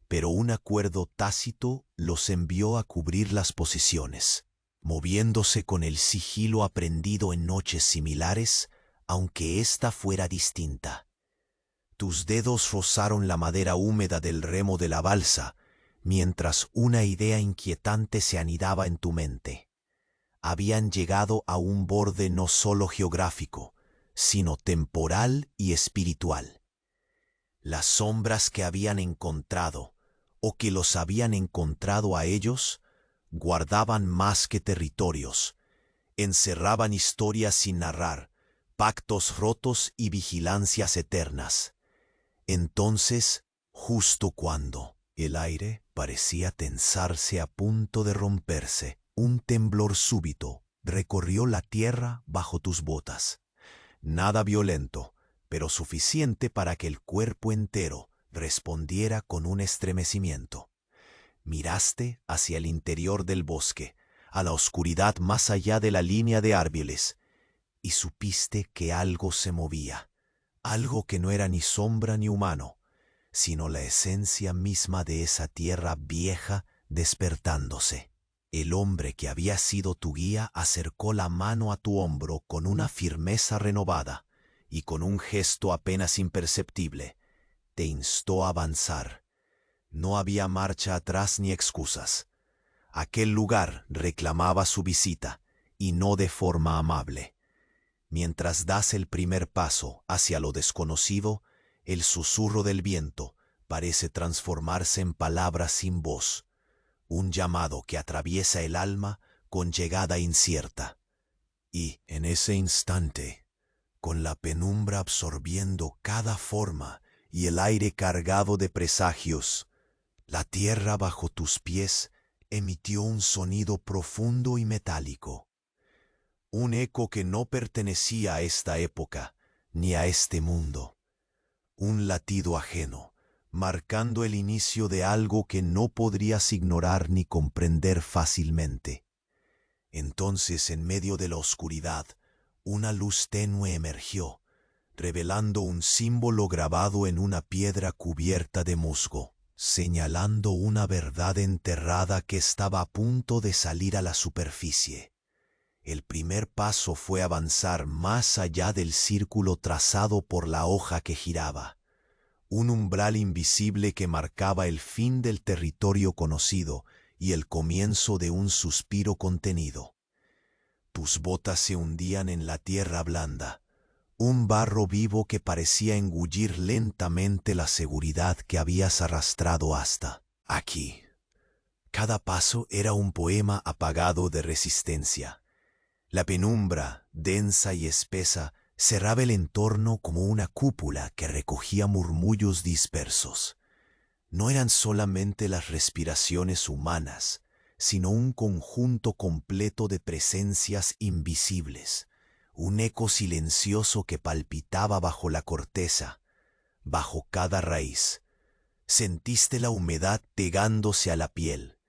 pero un acuerdo tácito los envió a cubrir las posiciones, moviéndose con el sigilo aprendido en noches similares, aunque ésta fuera distinta. Tus dedos rozaron la madera húmeda del remo de la balsa, mientras una idea inquietante se anidaba en tu mente. Habían llegado a un borde no solo geográfico, sino temporal y espiritual. Las sombras que habían encontrado, o que los habían encontrado a ellos, guardaban más que territorios, encerraban historias sin narrar, pactos rotos y vigilancias eternas. Entonces, justo cuando el aire parecía tensarse a punto de romperse, un temblor súbito recorrió la tierra bajo tus botas. Nada violento, pero suficiente para que el cuerpo entero respondiera con un estremecimiento. Miraste hacia el interior del bosque, a la oscuridad más allá de la línea de árboles, y supiste que algo se movía, algo que no era ni sombra ni humano, sino la esencia misma de esa tierra vieja despertándose. El hombre que había sido tu guía acercó la mano a tu hombro con una firmeza renovada y con un gesto apenas imperceptible te instó a avanzar. No había marcha atrás ni excusas. Aquel lugar reclamaba su visita, y no de forma amable. Mientras das el primer paso hacia lo desconocido, el susurro del viento parece transformarse en palabras sin voz, un llamado que atraviesa el alma con llegada incierta. Y en ese instante, con la penumbra absorbiendo cada forma y el aire cargado de presagios, la tierra bajo tus pies emitió un sonido profundo y metálico, un eco que no pertenecía a esta época ni a este mundo, un latido ajeno, marcando el inicio de algo que no podrías ignorar ni comprender fácilmente. Entonces, en medio de la oscuridad, una luz tenue emergió, revelando un símbolo grabado en una piedra cubierta de musgo, señalando una verdad enterrada que estaba a punto de salir a la superficie. El primer paso fue avanzar más allá del círculo trazado por la hoja que giraba, un umbral invisible que marcaba el fin del territorio conocido y el comienzo de un suspiro contenido. Tus botas se hundían en la tierra blanda, un barro vivo que parecía engullir lentamente la seguridad que habías arrastrado hasta Aquí. Cada paso era un poema apagado de resistencia. La penumbra, densa y espesa, cerraba el entorno como una cúpula que recogía murmullos dispersos. No eran solamente las respiraciones humanas, sino un conjunto completo de presencias invisibles, un eco silencioso que palpitaba bajo la corteza, bajo cada raíz. Sentiste la humedad pegándose a la piel,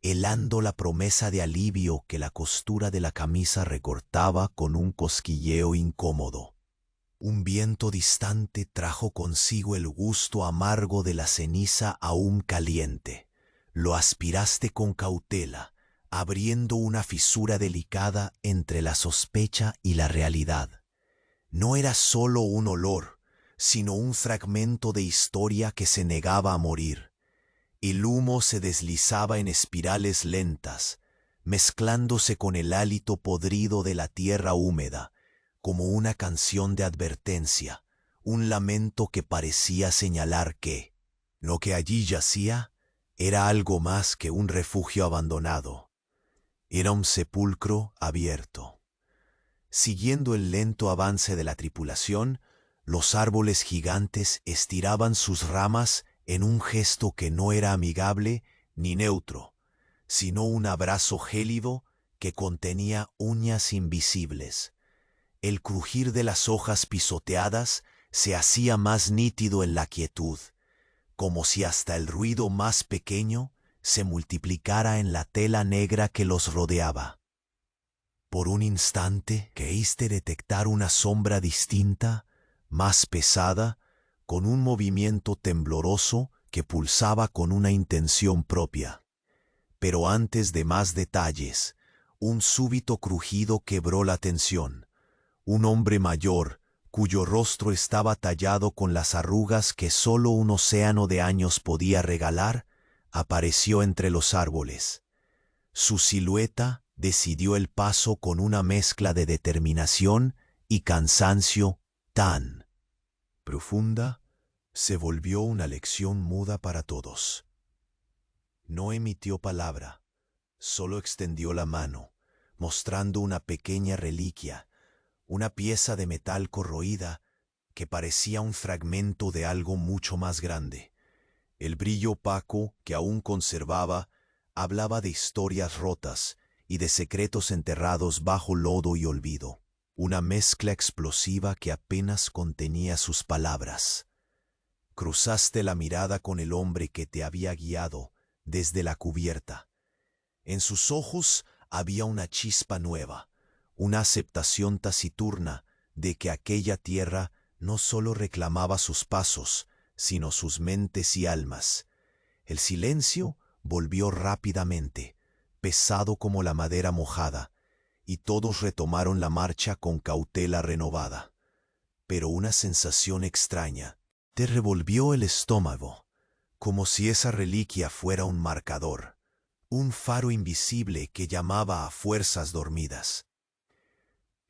helando la promesa de alivio que la costura de la camisa recortaba con un cosquilleo incómodo. Un viento distante trajo consigo el gusto amargo de la ceniza aún caliente. Lo aspiraste con cautela, abriendo una fisura delicada entre la sospecha y la realidad. No era solo un olor, sino un fragmento de historia que se negaba a morir. El humo se deslizaba en espirales lentas, mezclándose con el hálito podrido de la tierra húmeda, como una canción de advertencia, un lamento que parecía señalar que lo que allí yacía era algo más que un refugio abandonado. Era un sepulcro abierto. Siguiendo el lento avance de la tripulación, los árboles gigantes estiraban sus ramas en un gesto que no era amigable ni neutro, sino un abrazo gélido que contenía uñas invisibles. El crujir de las hojas pisoteadas se hacía más nítido en la quietud, como si hasta el ruido más pequeño se multiplicara en la tela negra que los rodeaba. Por un instante creíste detectar una sombra distinta, más pesada, con un movimiento tembloroso que pulsaba con una intención propia. Pero antes de más detalles, un súbito crujido quebró la tensión. Un hombre mayor, cuyo rostro estaba tallado con las arrugas que sólo un océano de años podía regalar, apareció entre los árboles. Su silueta decidió el paso con una mezcla de determinación y cansancio tan profunda, se volvió una lección muda para todos. No emitió palabra, solo extendió la mano, mostrando una pequeña reliquia, una pieza de metal corroída que parecía un fragmento de algo mucho más grande. El brillo opaco que aún conservaba hablaba de historias rotas y de secretos enterrados bajo lodo y olvido, una mezcla explosiva que apenas contenía sus palabras. Cruzaste la mirada con el hombre que te había guiado desde la cubierta. En sus ojos había una chispa nueva, una aceptación taciturna de que aquella tierra no solo reclamaba sus pasos, sino sus mentes y almas. El silencio volvió rápidamente, pesado como la madera mojada, y todos retomaron la marcha con cautela renovada. Pero una sensación extraña te revolvió el estómago, como si esa reliquia fuera un marcador, un faro invisible que llamaba a fuerzas dormidas.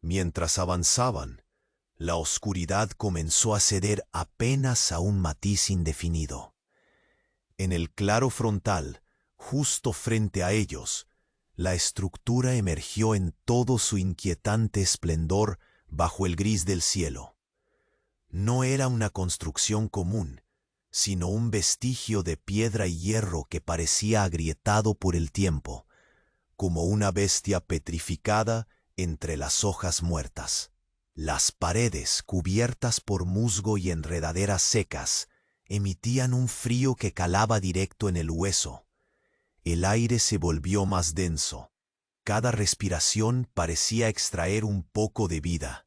Mientras avanzaban, la oscuridad comenzó a ceder apenas a un matiz indefinido. En el claro frontal, justo frente a ellos, la estructura emergió en todo su inquietante esplendor bajo el gris del cielo. No era una construcción común, sino un vestigio de piedra y hierro que parecía agrietado por el tiempo, como una bestia petrificada entre las hojas muertas. Las paredes, cubiertas por musgo y enredaderas secas, emitían un frío que calaba directo en el hueso. El aire se volvió más denso. Cada respiración parecía extraer un poco de vida,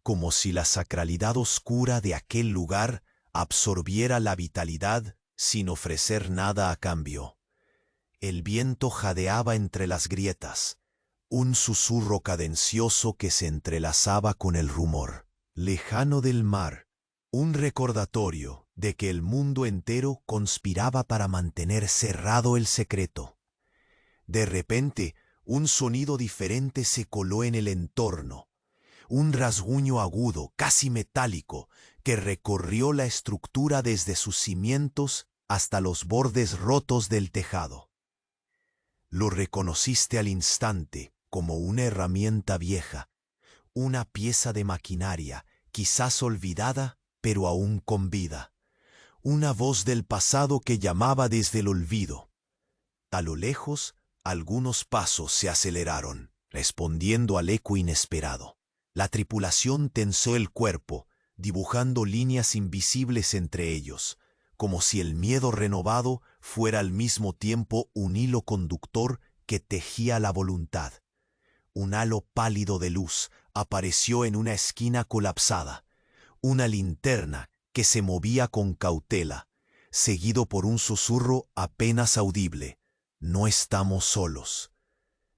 como si la sacralidad oscura de aquel lugar absorbiera la vitalidad sin ofrecer nada a cambio. El viento jadeaba entre las grietas, un susurro cadencioso que se entrelazaba con el rumor lejano del mar, un recordatorio de que el mundo entero conspiraba para mantener cerrado el secreto. De repente, un sonido diferente se coló en el entorno, un rasguño agudo, casi metálico, que recorrió la estructura desde sus cimientos hasta los bordes rotos del tejado. Lo reconociste al instante como una herramienta vieja, una pieza de maquinaria, quizás olvidada, pero aún con vida. Una voz del pasado que llamaba desde el olvido. A lo lejos, algunos pasos se aceleraron, respondiendo al eco inesperado. La tripulación tensó el cuerpo, dibujando líneas invisibles entre ellos, como si el miedo renovado fuera al mismo tiempo un hilo conductor que tejía la voluntad. Un halo pálido de luz apareció en una esquina colapsada, una linterna que se movía con cautela, seguido por un susurro apenas audible. No estamos solos.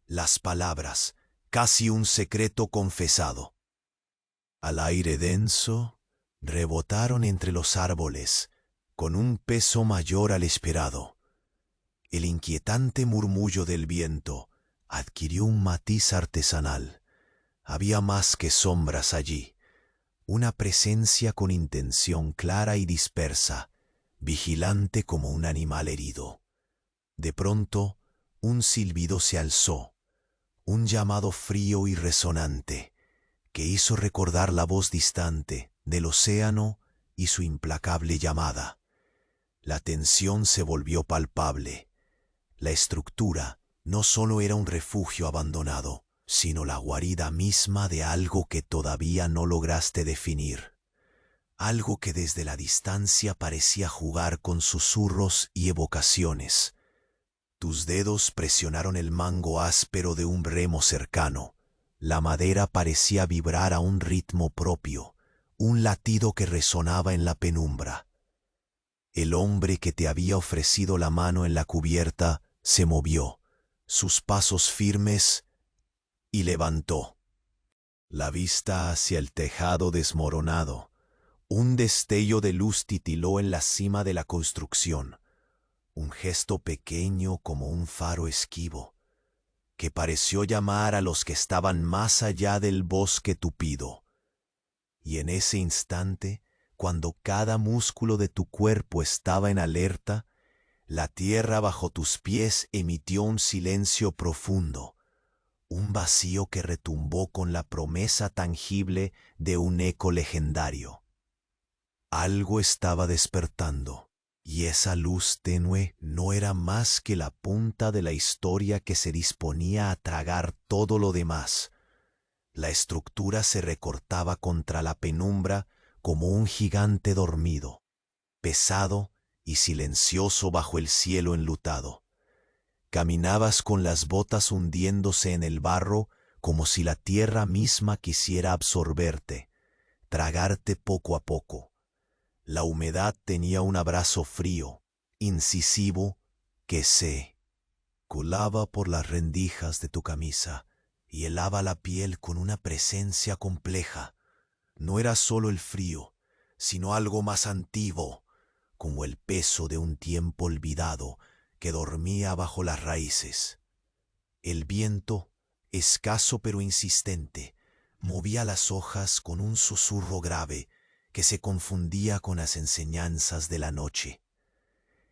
Las palabras, casi un secreto confesado. Al aire denso, rebotaron entre los árboles, con un peso mayor al esperado. El inquietante murmullo del viento adquirió un matiz artesanal. Había más que sombras allí, una presencia con intención clara y dispersa, vigilante como un animal herido. De pronto, un silbido se alzó, un llamado frío y resonante, que hizo recordar la voz distante del océano y su implacable llamada. La tensión se volvió palpable. La estructura no solo era un refugio abandonado, sino la guarida misma de algo que todavía no lograste definir. Algo que desde la distancia parecía jugar con susurros y evocaciones. Tus dedos presionaron el mango áspero de un remo cercano. La madera parecía vibrar a un ritmo propio, un latido que resonaba en la penumbra. El hombre que te había ofrecido la mano en la cubierta se movió, sus pasos firmes, y levantó la vista hacia el tejado desmoronado. Un destello de luz titiló en la cima de la construcción, un gesto pequeño como un faro esquivo, que pareció llamar a los que estaban más allá del bosque tupido. Y en ese instante, cuando cada músculo de tu cuerpo estaba en alerta, la tierra bajo tus pies emitió un silencio profundo, un vacío que retumbó con la promesa tangible de un eco legendario. Algo estaba despertando, y esa luz tenue no era más que la punta de la historia que se disponía a tragar todo lo demás. La estructura se recortaba contra la penumbra como un gigante dormido, pesado y silencioso bajo el cielo enlutado. Caminabas con las botas hundiéndose en el barro como si la tierra misma quisiera absorberte, tragarte poco a poco. La humedad tenía un abrazo frío, incisivo, que se colaba por las rendijas de tu camisa y helaba la piel con una presencia compleja. No era solo el frío, sino algo más antiguo, como el peso de un tiempo olvidado que dormía bajo las raíces. El viento, escaso pero insistente, movía las hojas con un susurro grave que se confundía con las enseñanzas de la noche.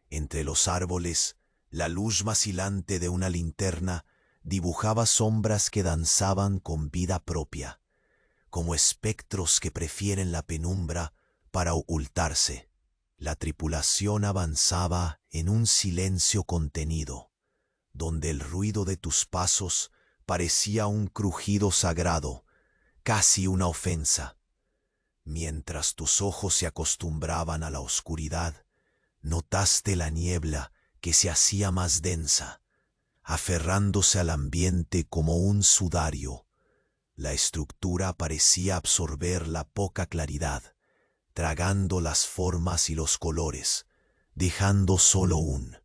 Entre los árboles, la luz vacilante de una linterna dibujaba sombras que danzaban con vida propia, como espectros que prefieren la penumbra para ocultarse. La tripulación avanzaba en un silencio contenido, donde el ruido de tus pasos parecía un crujido sagrado, casi una ofensa. Mientras tus ojos se acostumbraban a la oscuridad, notaste la niebla que se hacía más densa, aferrándose al ambiente como un sudario. La estructura parecía absorber la poca claridad, tragando las formas y los colores, dejando solo un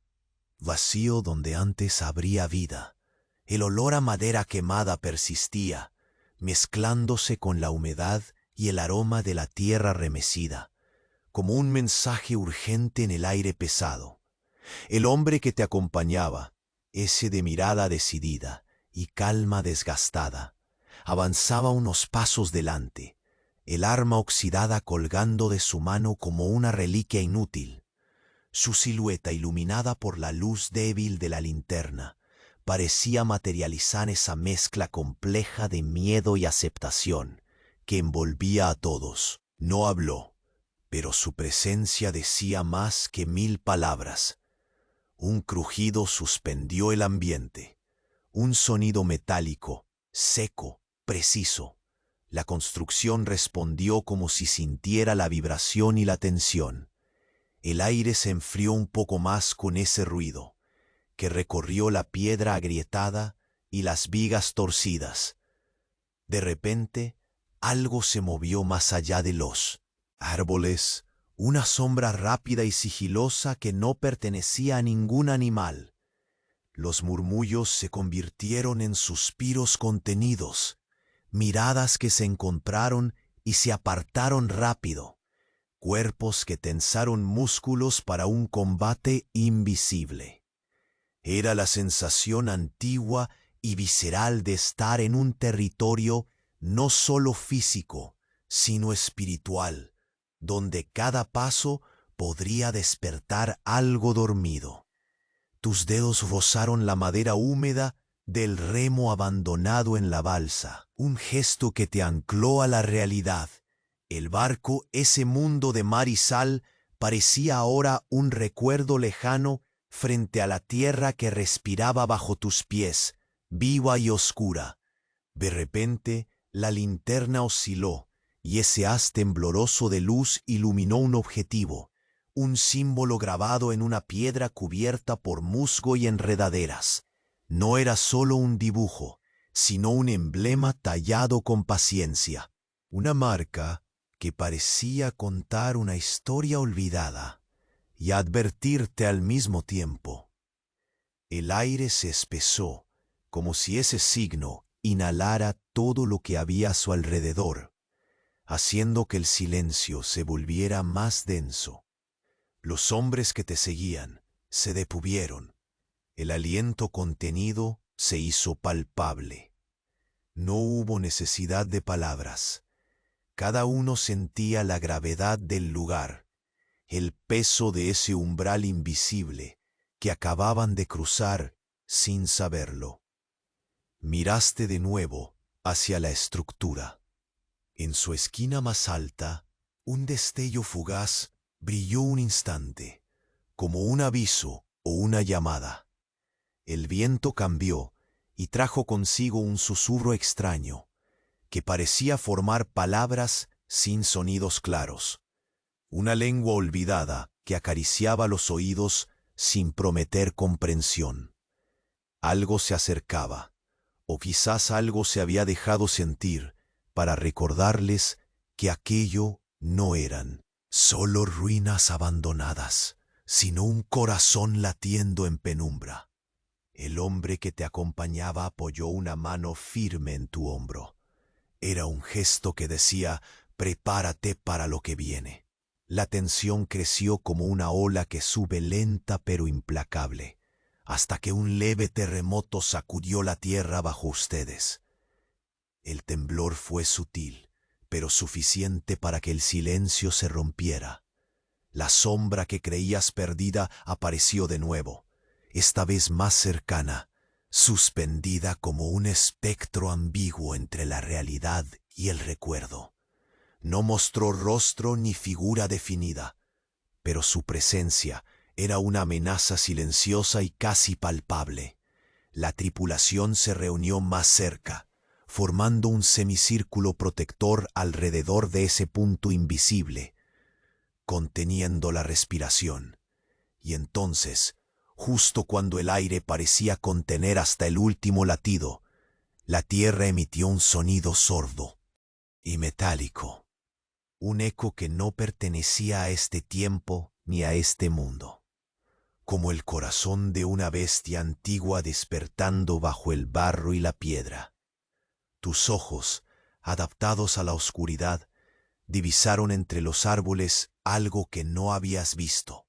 vacío donde antes habría vida. El olor a madera quemada persistía, mezclándose con la humedad y el aroma de la tierra remecida, como un mensaje urgente en el aire pesado. El hombre que te acompañaba, ese de mirada decidida y calma desgastada, avanzaba unos pasos delante, el arma oxidada colgando de su mano como una reliquia inútil. Su silueta, iluminada por la luz débil de la linterna, parecía materializar esa mezcla compleja de miedo y aceptación que envolvía a todos. No habló, pero su presencia decía más que 1000 palabras. Un crujido suspendió el ambiente, un sonido metálico, seco, preciso. La construcción respondió como si sintiera la vibración y la tensión. El aire se enfrió un poco más con ese ruido, que recorrió la piedra agrietada y las vigas torcidas. De repente, algo se movió más allá de los árboles, una sombra rápida y sigilosa que no pertenecía a ningún animal. Los murmullos se convirtieron en suspiros contenidos, miradas que se encontraron y se apartaron rápido, cuerpos que tensaron músculos para un combate invisible. Era la sensación antigua y visceral de estar en un territorio no solo físico, sino espiritual, donde cada paso podría despertar algo dormido. Tus dedos rozaron la madera húmeda del remo abandonado en la balsa, un gesto que te ancló a la realidad. El barco, ese mundo de mar y sal, parecía ahora un recuerdo lejano frente a la tierra que respiraba bajo tus pies, viva y oscura. De repente, la linterna osciló, y ese haz tembloroso de luz iluminó un objetivo, un símbolo grabado en una piedra cubierta por musgo y enredaderas. No era solo un dibujo, sino un emblema tallado con paciencia, una marca que parecía contar una historia olvidada y advertirte al mismo tiempo. El aire se espesó, como si ese signo inhalara todo lo que había a su alrededor, haciendo que el silencio se volviera más denso. Los hombres que te seguían se detuvieron. El aliento contenido se hizo palpable. No hubo necesidad de palabras. Cada uno sentía la gravedad del lugar, el peso de ese umbral invisible que acababan de cruzar sin saberlo. Miraste de nuevo hacia la estructura. En su esquina más alta, un destello fugaz brilló un instante, como un aviso o una llamada. El viento cambió y trajo consigo un susurro extraño, que parecía formar palabras sin sonidos claros. Una lengua olvidada que acariciaba los oídos sin prometer comprensión. Algo se acercaba, o quizás algo se había dejado sentir para recordarles que aquello no eran solo ruinas abandonadas, sino un corazón latiendo en penumbra. El hombre que te acompañaba apoyó una mano firme en tu hombro. Era un gesto que decía, prepárate para lo que viene. La tensión creció como una ola que sube lenta pero implacable, hasta que un leve terremoto sacudió la tierra bajo ustedes. El temblor fue sutil, pero suficiente para que el silencio se rompiera. La sombra que creías perdida apareció de nuevo, esta vez más cercana, suspendida como un espectro ambiguo entre la realidad y el recuerdo. No mostró rostro ni figura definida, pero su presencia era una amenaza silenciosa y casi palpable. La tripulación se reunió más cerca, formando un semicírculo protector alrededor de ese punto invisible, conteniendo la respiración. Y entonces, justo cuando el aire parecía contener hasta el último latido, la tierra emitió un sonido sordo y metálico, un eco que no pertenecía a este tiempo ni a este mundo, como el corazón de una bestia antigua despertando bajo el barro y la piedra. Tus ojos, adaptados a la oscuridad, divisaron entre los árboles algo que no habías visto.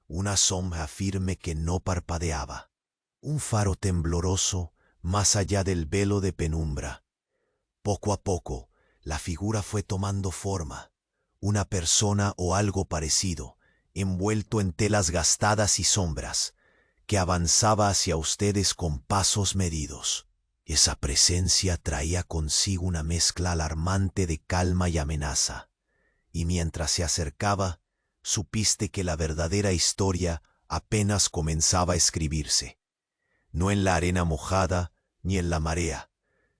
Una sombra firme que no parpadeaba, un faro tembloroso más allá del velo de penumbra. Poco a poco, la figura fue tomando forma, una persona o algo parecido, envuelto en telas gastadas y sombras, que avanzaba hacia ustedes con pasos medidos. Esa presencia traía consigo una mezcla alarmante de calma y amenaza, y mientras se acercaba, supiste que la verdadera historia apenas comenzaba a escribirse, no en la arena mojada ni en la marea,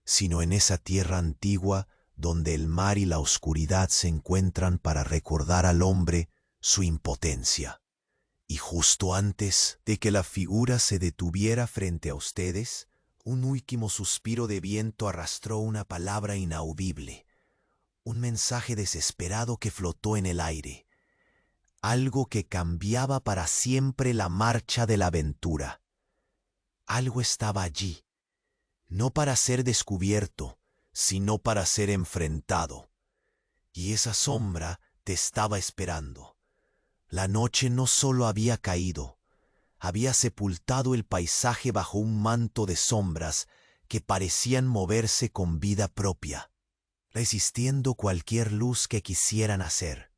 sino en esa tierra antigua donde el mar y la oscuridad se encuentran para recordar al hombre su impotencia. Y justo antes de que la figura se detuviera frente a ustedes, un último suspiro de viento arrastró una palabra inaudible, un mensaje desesperado que flotó en el aire, algo que cambiaba para siempre la marcha de la aventura. Algo estaba allí, no para ser descubierto, sino para ser enfrentado. Y esa sombra te estaba esperando. La noche no solo había caído, había sepultado el paisaje bajo un manto de sombras que parecían moverse con vida propia, resistiendo cualquier luz que quisieran hacer.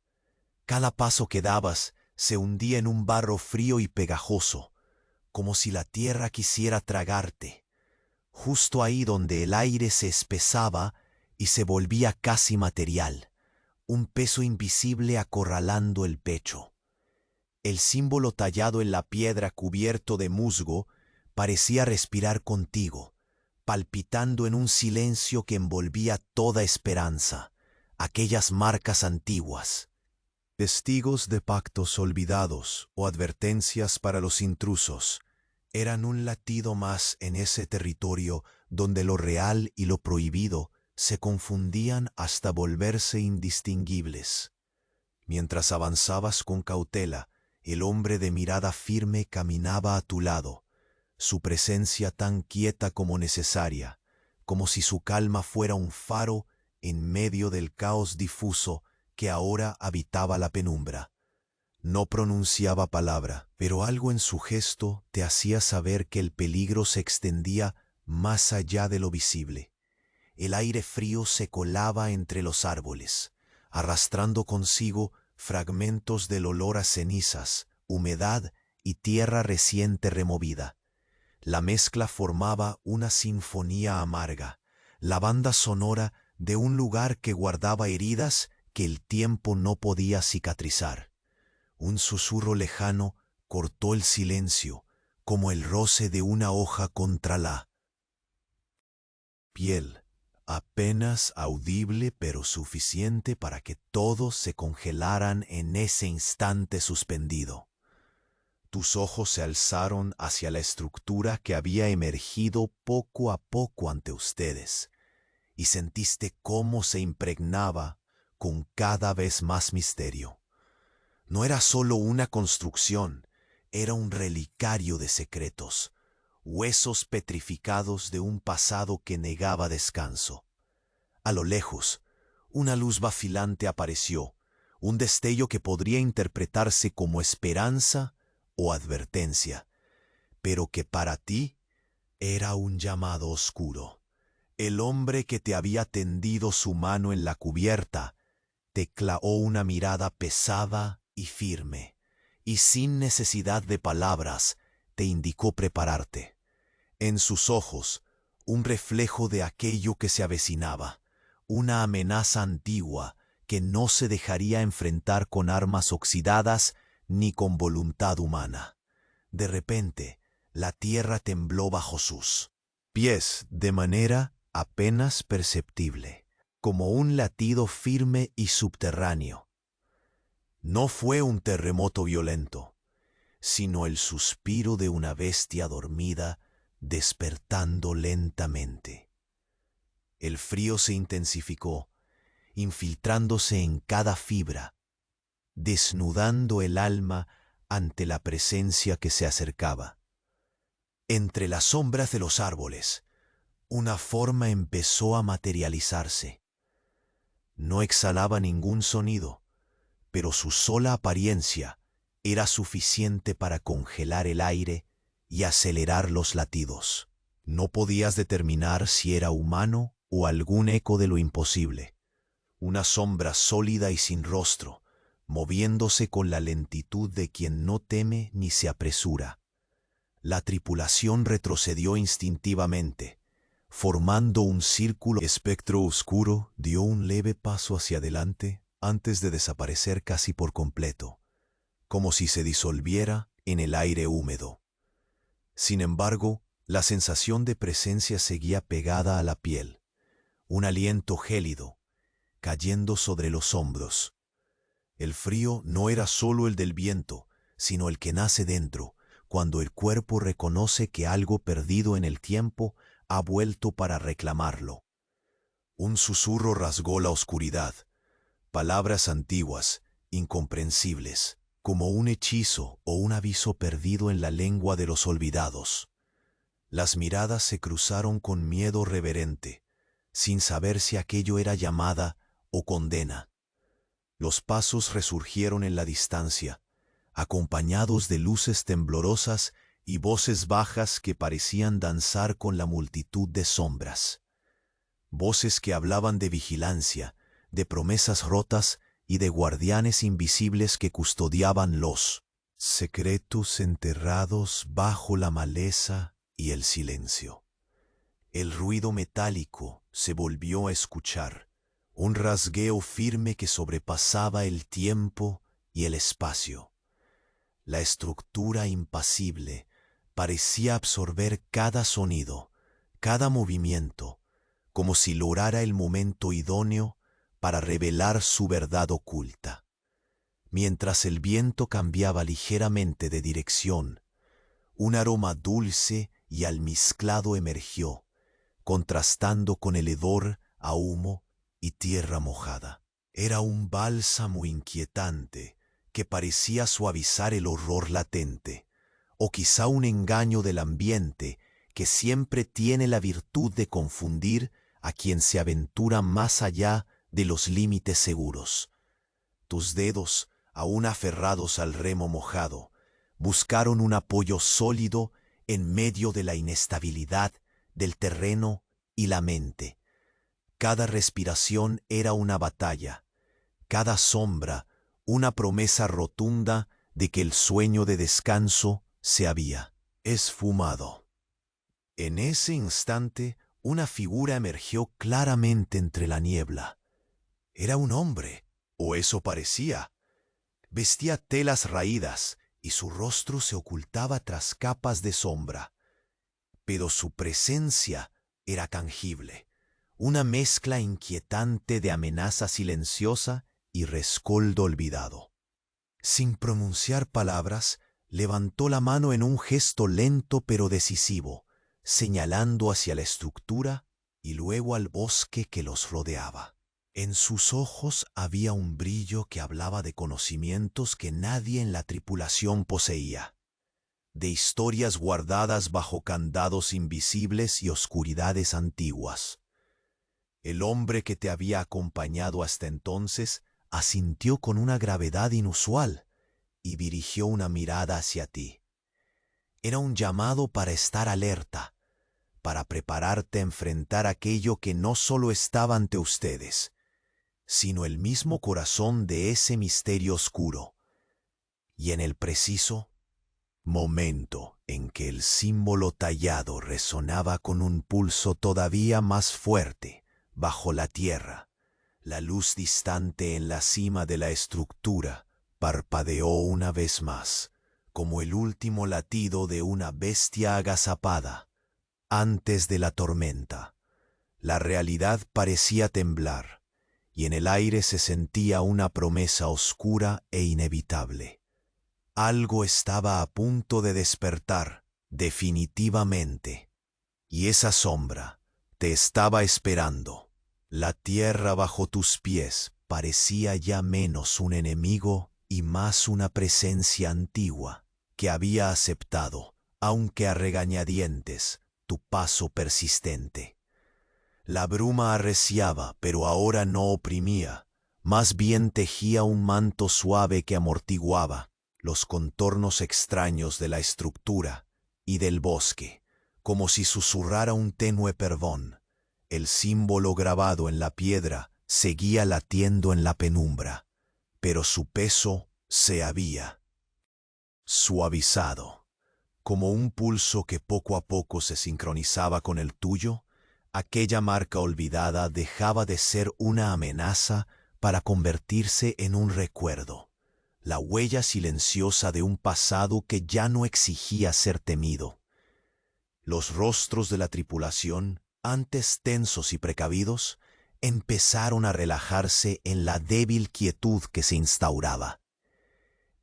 Cada paso que dabas se hundía en un barro frío y pegajoso, como si la tierra quisiera tragarte, justo ahí donde el aire se espesaba y se volvía casi material, un peso invisible acorralando el pecho. El símbolo tallado en la piedra cubierto de musgo parecía respirar contigo, palpitando en un silencio que envolvía toda esperanza, aquellas marcas antiguas, testigos de pactos olvidados o advertencias para los intrusos, eran un latido más en ese territorio donde lo real y lo prohibido se confundían hasta volverse indistinguibles. Mientras avanzabas con cautela, el hombre de mirada firme caminaba a tu lado, su presencia tan quieta como necesaria, como si su calma fuera un faro en medio del caos difuso que ahora habitaba la penumbra. No pronunciaba palabra, pero algo en su gesto te hacía saber que el peligro se extendía más allá de lo visible. El aire frío se colaba entre los árboles, arrastrando consigo fragmentos del olor a cenizas, humedad y tierra reciente removida. La mezcla formaba una sinfonía amarga, la banda sonora de un lugar que guardaba heridas que el tiempo no podía cicatrizar. Un susurro lejano cortó el silencio, como el roce de una hoja contra la piel, apenas audible pero suficiente para que todos se congelaran en ese instante suspendido. Tus ojos se alzaron hacia la estructura que había emergido poco a poco ante ustedes, y sentiste cómo se impregnaba con cada vez más misterio. No era solo una construcción, era un relicario de secretos, huesos petrificados de un pasado que negaba descanso. A lo lejos, una luz vacilante apareció, un destello que podría interpretarse como esperanza o advertencia, pero que para ti era un llamado oscuro. El hombre que te había tendido su mano en la cubierta te clavó una mirada pesada y firme, y sin necesidad de palabras te indicó prepararte. En sus ojos, un reflejo de aquello que se avecinaba, una amenaza antigua que no se dejaría enfrentar con armas oxidadas ni con voluntad humana. De repente, la tierra tembló bajo sus pies de manera apenas perceptible, como un latido firme y subterráneo. No fue un terremoto violento, sino el suspiro de una bestia dormida despertando lentamente. El frío se intensificó, infiltrándose en cada fibra, desnudando el alma ante la presencia que se acercaba. Entre las sombras de los árboles, una forma empezó a materializarse. No exhalaba ningún sonido, pero su sola apariencia era suficiente para congelar el aire y acelerar los latidos. No podías determinar si era humano o algún eco de lo imposible. Una sombra sólida y sin rostro, moviéndose con la lentitud de quien no teme ni se apresura. La tripulación retrocedió instintivamente, formando un círculo. El espectro oscuro dio un leve paso hacia adelante antes de desaparecer casi por completo, como si se disolviera en el aire húmedo. Sin embargo, la sensación de presencia seguía pegada a la piel, un aliento gélido, cayendo sobre los hombros. El frío no era solo el del viento, sino el que nace dentro, cuando el cuerpo reconoce que algo perdido en el tiempo ha vuelto para reclamarlo. Un susurro rasgó la oscuridad, palabras antiguas, incomprensibles, como un hechizo o un aviso perdido en la lengua de los olvidados. Las miradas se cruzaron con miedo reverente, sin saber si aquello era llamada o condena. Los pasos resurgieron en la distancia, acompañados de luces temblorosas y voces bajas que parecían danzar con la multitud de sombras. Voces que hablaban de vigilancia, de promesas rotas y de guardianes invisibles que custodiaban los secretos enterrados bajo la maleza y el silencio. El ruido metálico se volvió a escuchar, un rasgueo firme que sobrepasaba el tiempo y el espacio. La estructura impasible parecía absorber cada sonido, cada movimiento, como si lograra el momento idóneo para revelar su verdad oculta. Mientras el viento cambiaba ligeramente de dirección, un aroma dulce y almizclado emergió, contrastando con el hedor a humo y tierra mojada. Era un bálsamo inquietante que parecía suavizar el horror latente, o quizá un engaño del ambiente que siempre tiene la virtud de confundir a quien se aventura más allá de los límites seguros. Tus dedos, aún aferrados al remo mojado, buscaron un apoyo sólido en medio de la inestabilidad del terreno y la mente. Cada respiración era una batalla, cada sombra una promesa rotunda de que el sueño de descanso se había esfumado. En ese instante, una figura emergió claramente entre la niebla. Era un hombre, o eso parecía. Vestía telas raídas y su rostro se ocultaba tras capas de sombra. Pero su presencia era tangible, una mezcla inquietante de amenaza silenciosa y rescoldo olvidado. Sin pronunciar palabras, levantó la mano en un gesto lento pero decisivo, señalando hacia la estructura y luego al bosque que los rodeaba. En sus ojos había un brillo que hablaba de conocimientos que nadie en la tripulación poseía, de historias guardadas bajo candados invisibles y oscuridades antiguas. El hombre que te había acompañado hasta entonces asintió con una gravedad inusual y dirigió una mirada hacia ti. Era un llamado para estar alerta, para prepararte a enfrentar aquello que no solo estaba ante ustedes, sino el mismo corazón de ese misterio oscuro. Y en el preciso momento en que el símbolo tallado resonaba con un pulso todavía más fuerte bajo la tierra, la luz distante en la cima de la estructura parpadeó una vez más, como el último latido de una bestia agazapada antes de la tormenta. La realidad parecía temblar, y en el aire se sentía una promesa oscura e inevitable. Algo estaba a punto de despertar, definitivamente, y esa sombra te estaba esperando. La tierra bajo tus pies parecía ya menos un enemigo y más una presencia antigua que había aceptado, aunque a regañadientes, tu paso persistente. La bruma arreciaba, pero ahora no oprimía, más bien tejía un manto suave que amortiguaba los contornos extraños de la estructura y del bosque, como si susurrara un tenue perdón. El símbolo grabado en la piedra seguía latiendo en la penumbra, pero su peso se había suavizado. Como un pulso que poco a poco se sincronizaba con el tuyo, aquella marca olvidada dejaba de ser una amenaza para convertirse en un recuerdo, la huella silenciosa de un pasado que ya no exigía ser temido. Los rostros de la tripulación, antes tensos y precavidos, empezaron a relajarse en la débil quietud que se instauraba.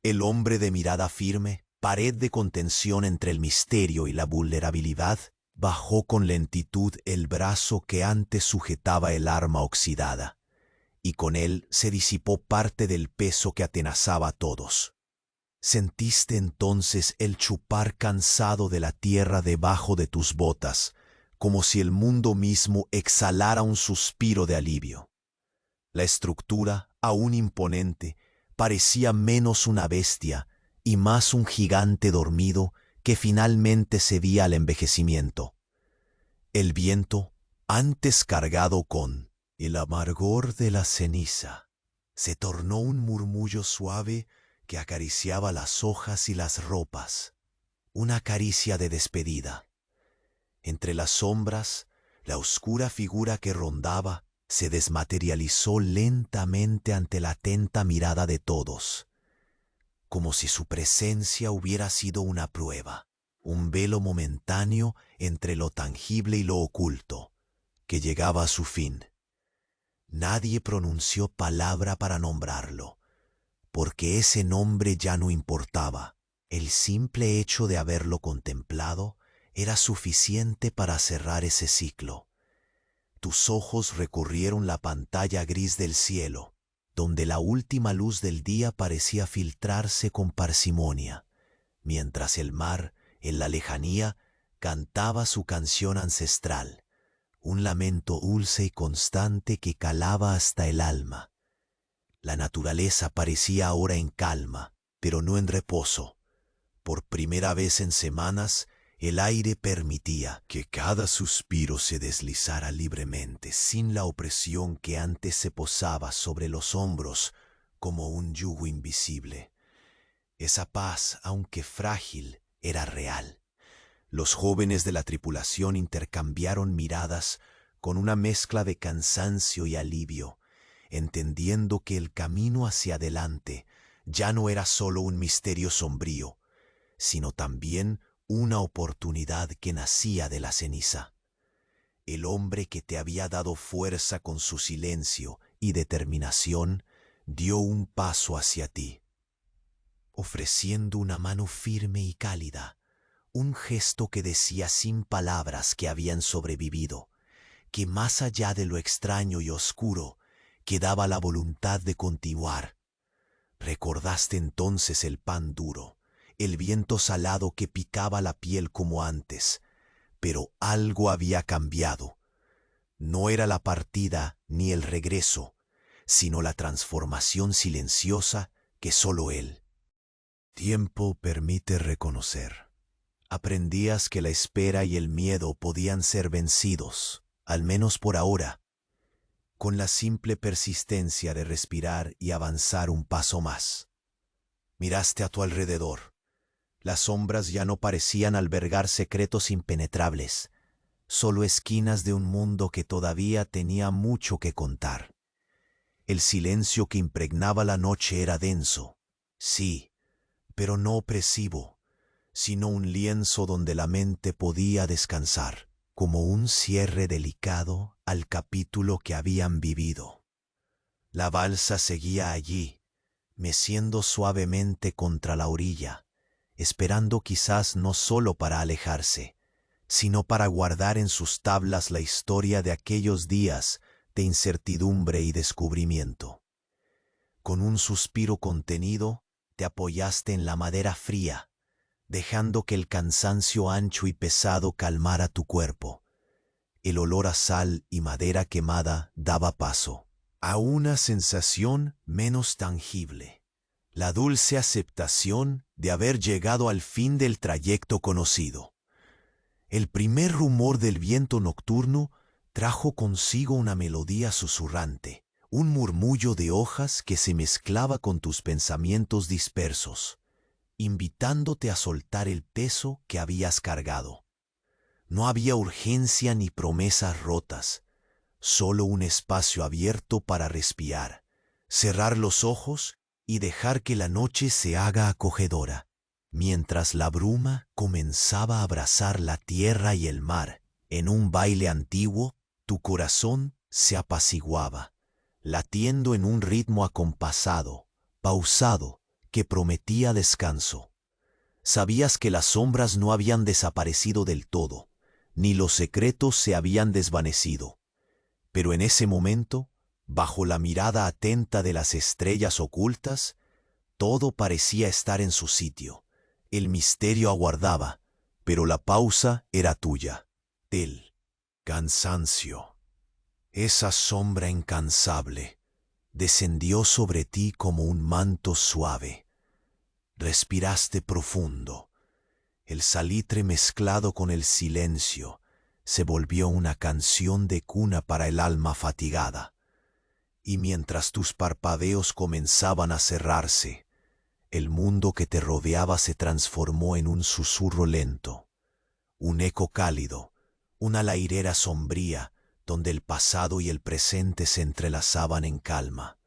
El hombre de mirada firme, pared de contención entre el misterio y la vulnerabilidad, bajó con lentitud el brazo que antes sujetaba el arma oxidada, y con él se disipó parte del peso que atenazaba a todos. Sentiste entonces el chupar cansado de la tierra debajo de tus botas, como si el mundo mismo exhalara un suspiro de alivio. La estructura, aún imponente, parecía menos una bestia y más un gigante dormido que finalmente cedía al envejecimiento. El viento, antes cargado con el amargor de la ceniza, se tornó un murmullo suave que acariciaba las hojas y las ropas, una caricia de despedida. Entre las sombras, la oscura figura que rondaba se desmaterializó lentamente ante la atenta mirada de todos, como si su presencia hubiera sido una prueba, un velo momentáneo entre lo tangible y lo oculto, que llegaba a su fin. Nadie pronunció palabra para nombrarlo, porque ese nombre ya no importaba. El simple hecho de haberlo contemplado era suficiente para cerrar ese ciclo. Tus ojos recorrieron la pantalla gris del cielo, donde la última luz del día parecía filtrarse con parsimonia, mientras el mar, en la lejanía, cantaba su canción ancestral, un lamento dulce y constante que calaba hasta el alma. La naturaleza parecía ahora en calma, pero no en reposo. Por primera vez en semanas, el aire permitía que cada suspiro se deslizara libremente, sin la opresión que antes se posaba sobre los hombros como un yugo invisible. Esa paz, aunque frágil, era real. Los jóvenes de la tripulación intercambiaron miradas con una mezcla de cansancio y alivio, entendiendo que el camino hacia adelante ya no era solo un misterio sombrío, sino también una oportunidad que nacía de la ceniza. El hombre que te había dado fuerza con su silencio y determinación dio un paso hacia ti, ofreciendo una mano firme y cálida, un gesto que decía sin palabras que habían sobrevivido, que más allá de lo extraño y oscuro quedaba la voluntad de continuar. Recordaste entonces el pan duro, el viento salado que picaba la piel como antes, pero algo había cambiado. No era la partida ni el regreso, sino la transformación silenciosa que solo él. Tiempo permite reconocer. Aprendías que la espera y el miedo podían ser vencidos, al menos por ahora, con la simple persistencia de respirar y avanzar un paso más. Miraste a tu alrededor. Las sombras ya no parecían albergar secretos impenetrables, solo esquinas de un mundo que todavía tenía mucho que contar. El silencio que impregnaba la noche era denso, sí, pero no opresivo, sino un lienzo donde la mente podía descansar, como un cierre delicado al capítulo que habían vivido. La balsa seguía allí, meciendo suavemente contra la orilla, esperando quizás no solo para alejarse, sino para guardar en sus tablas la historia de aquellos días de incertidumbre y descubrimiento. Con un suspiro contenido, te apoyaste en la madera fría, dejando que el cansancio ancho y pesado calmara tu cuerpo. El olor a sal y madera quemada daba paso a una sensación menos tangible, la dulce aceptación de haber llegado al fin del trayecto conocido. El primer rumor del viento nocturno trajo consigo una melodía susurrante, un murmullo de hojas que se mezclaba con tus pensamientos dispersos, invitándote a soltar el peso que habías cargado. No había urgencia ni promesas rotas, solo un espacio abierto para respirar, cerrar los ojos y dejar que la noche se haga acogedora. Mientras la bruma comenzaba a abrazar la tierra y el mar, en un baile antiguo, tu corazón se apaciguaba, latiendo en un ritmo acompasado, pausado, que prometía descanso. Sabías que las sombras no habían desaparecido del todo, ni los secretos se habían desvanecido. Pero en ese momento, bajo la mirada atenta de las estrellas ocultas, todo parecía estar en su sitio. El misterio aguardaba, pero la pausa era tuya. El cansancio, esa sombra incansable, descendió sobre ti como un manto suave. Respiraste profundo. El salitre mezclado con el silencio se volvió una canción de cuna para el alma fatigada. Y mientras tus parpadeos comenzaban a cerrarse, el mundo que te rodeaba se transformó en un susurro lento, un eco cálido, una lairera sombría donde el pasado y el presente se entrelazaban en calma.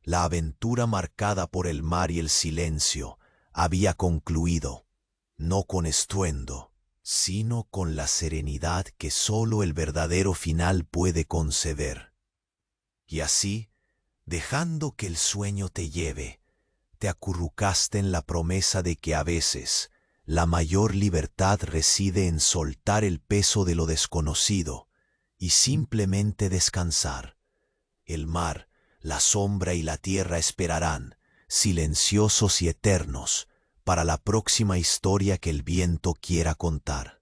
La aventura marcada por el mar y el silencio había concluido, no con estruendo, sino con la serenidad que sólo el verdadero final puede conceder. Y así, dejando que el sueño te lleve, te acurrucaste en la promesa de que a veces la mayor libertad reside en soltar el peso de lo desconocido y simplemente descansar. El mar, la sombra y la tierra esperarán, silenciosos y eternos, para la próxima historia que el viento quiera contar.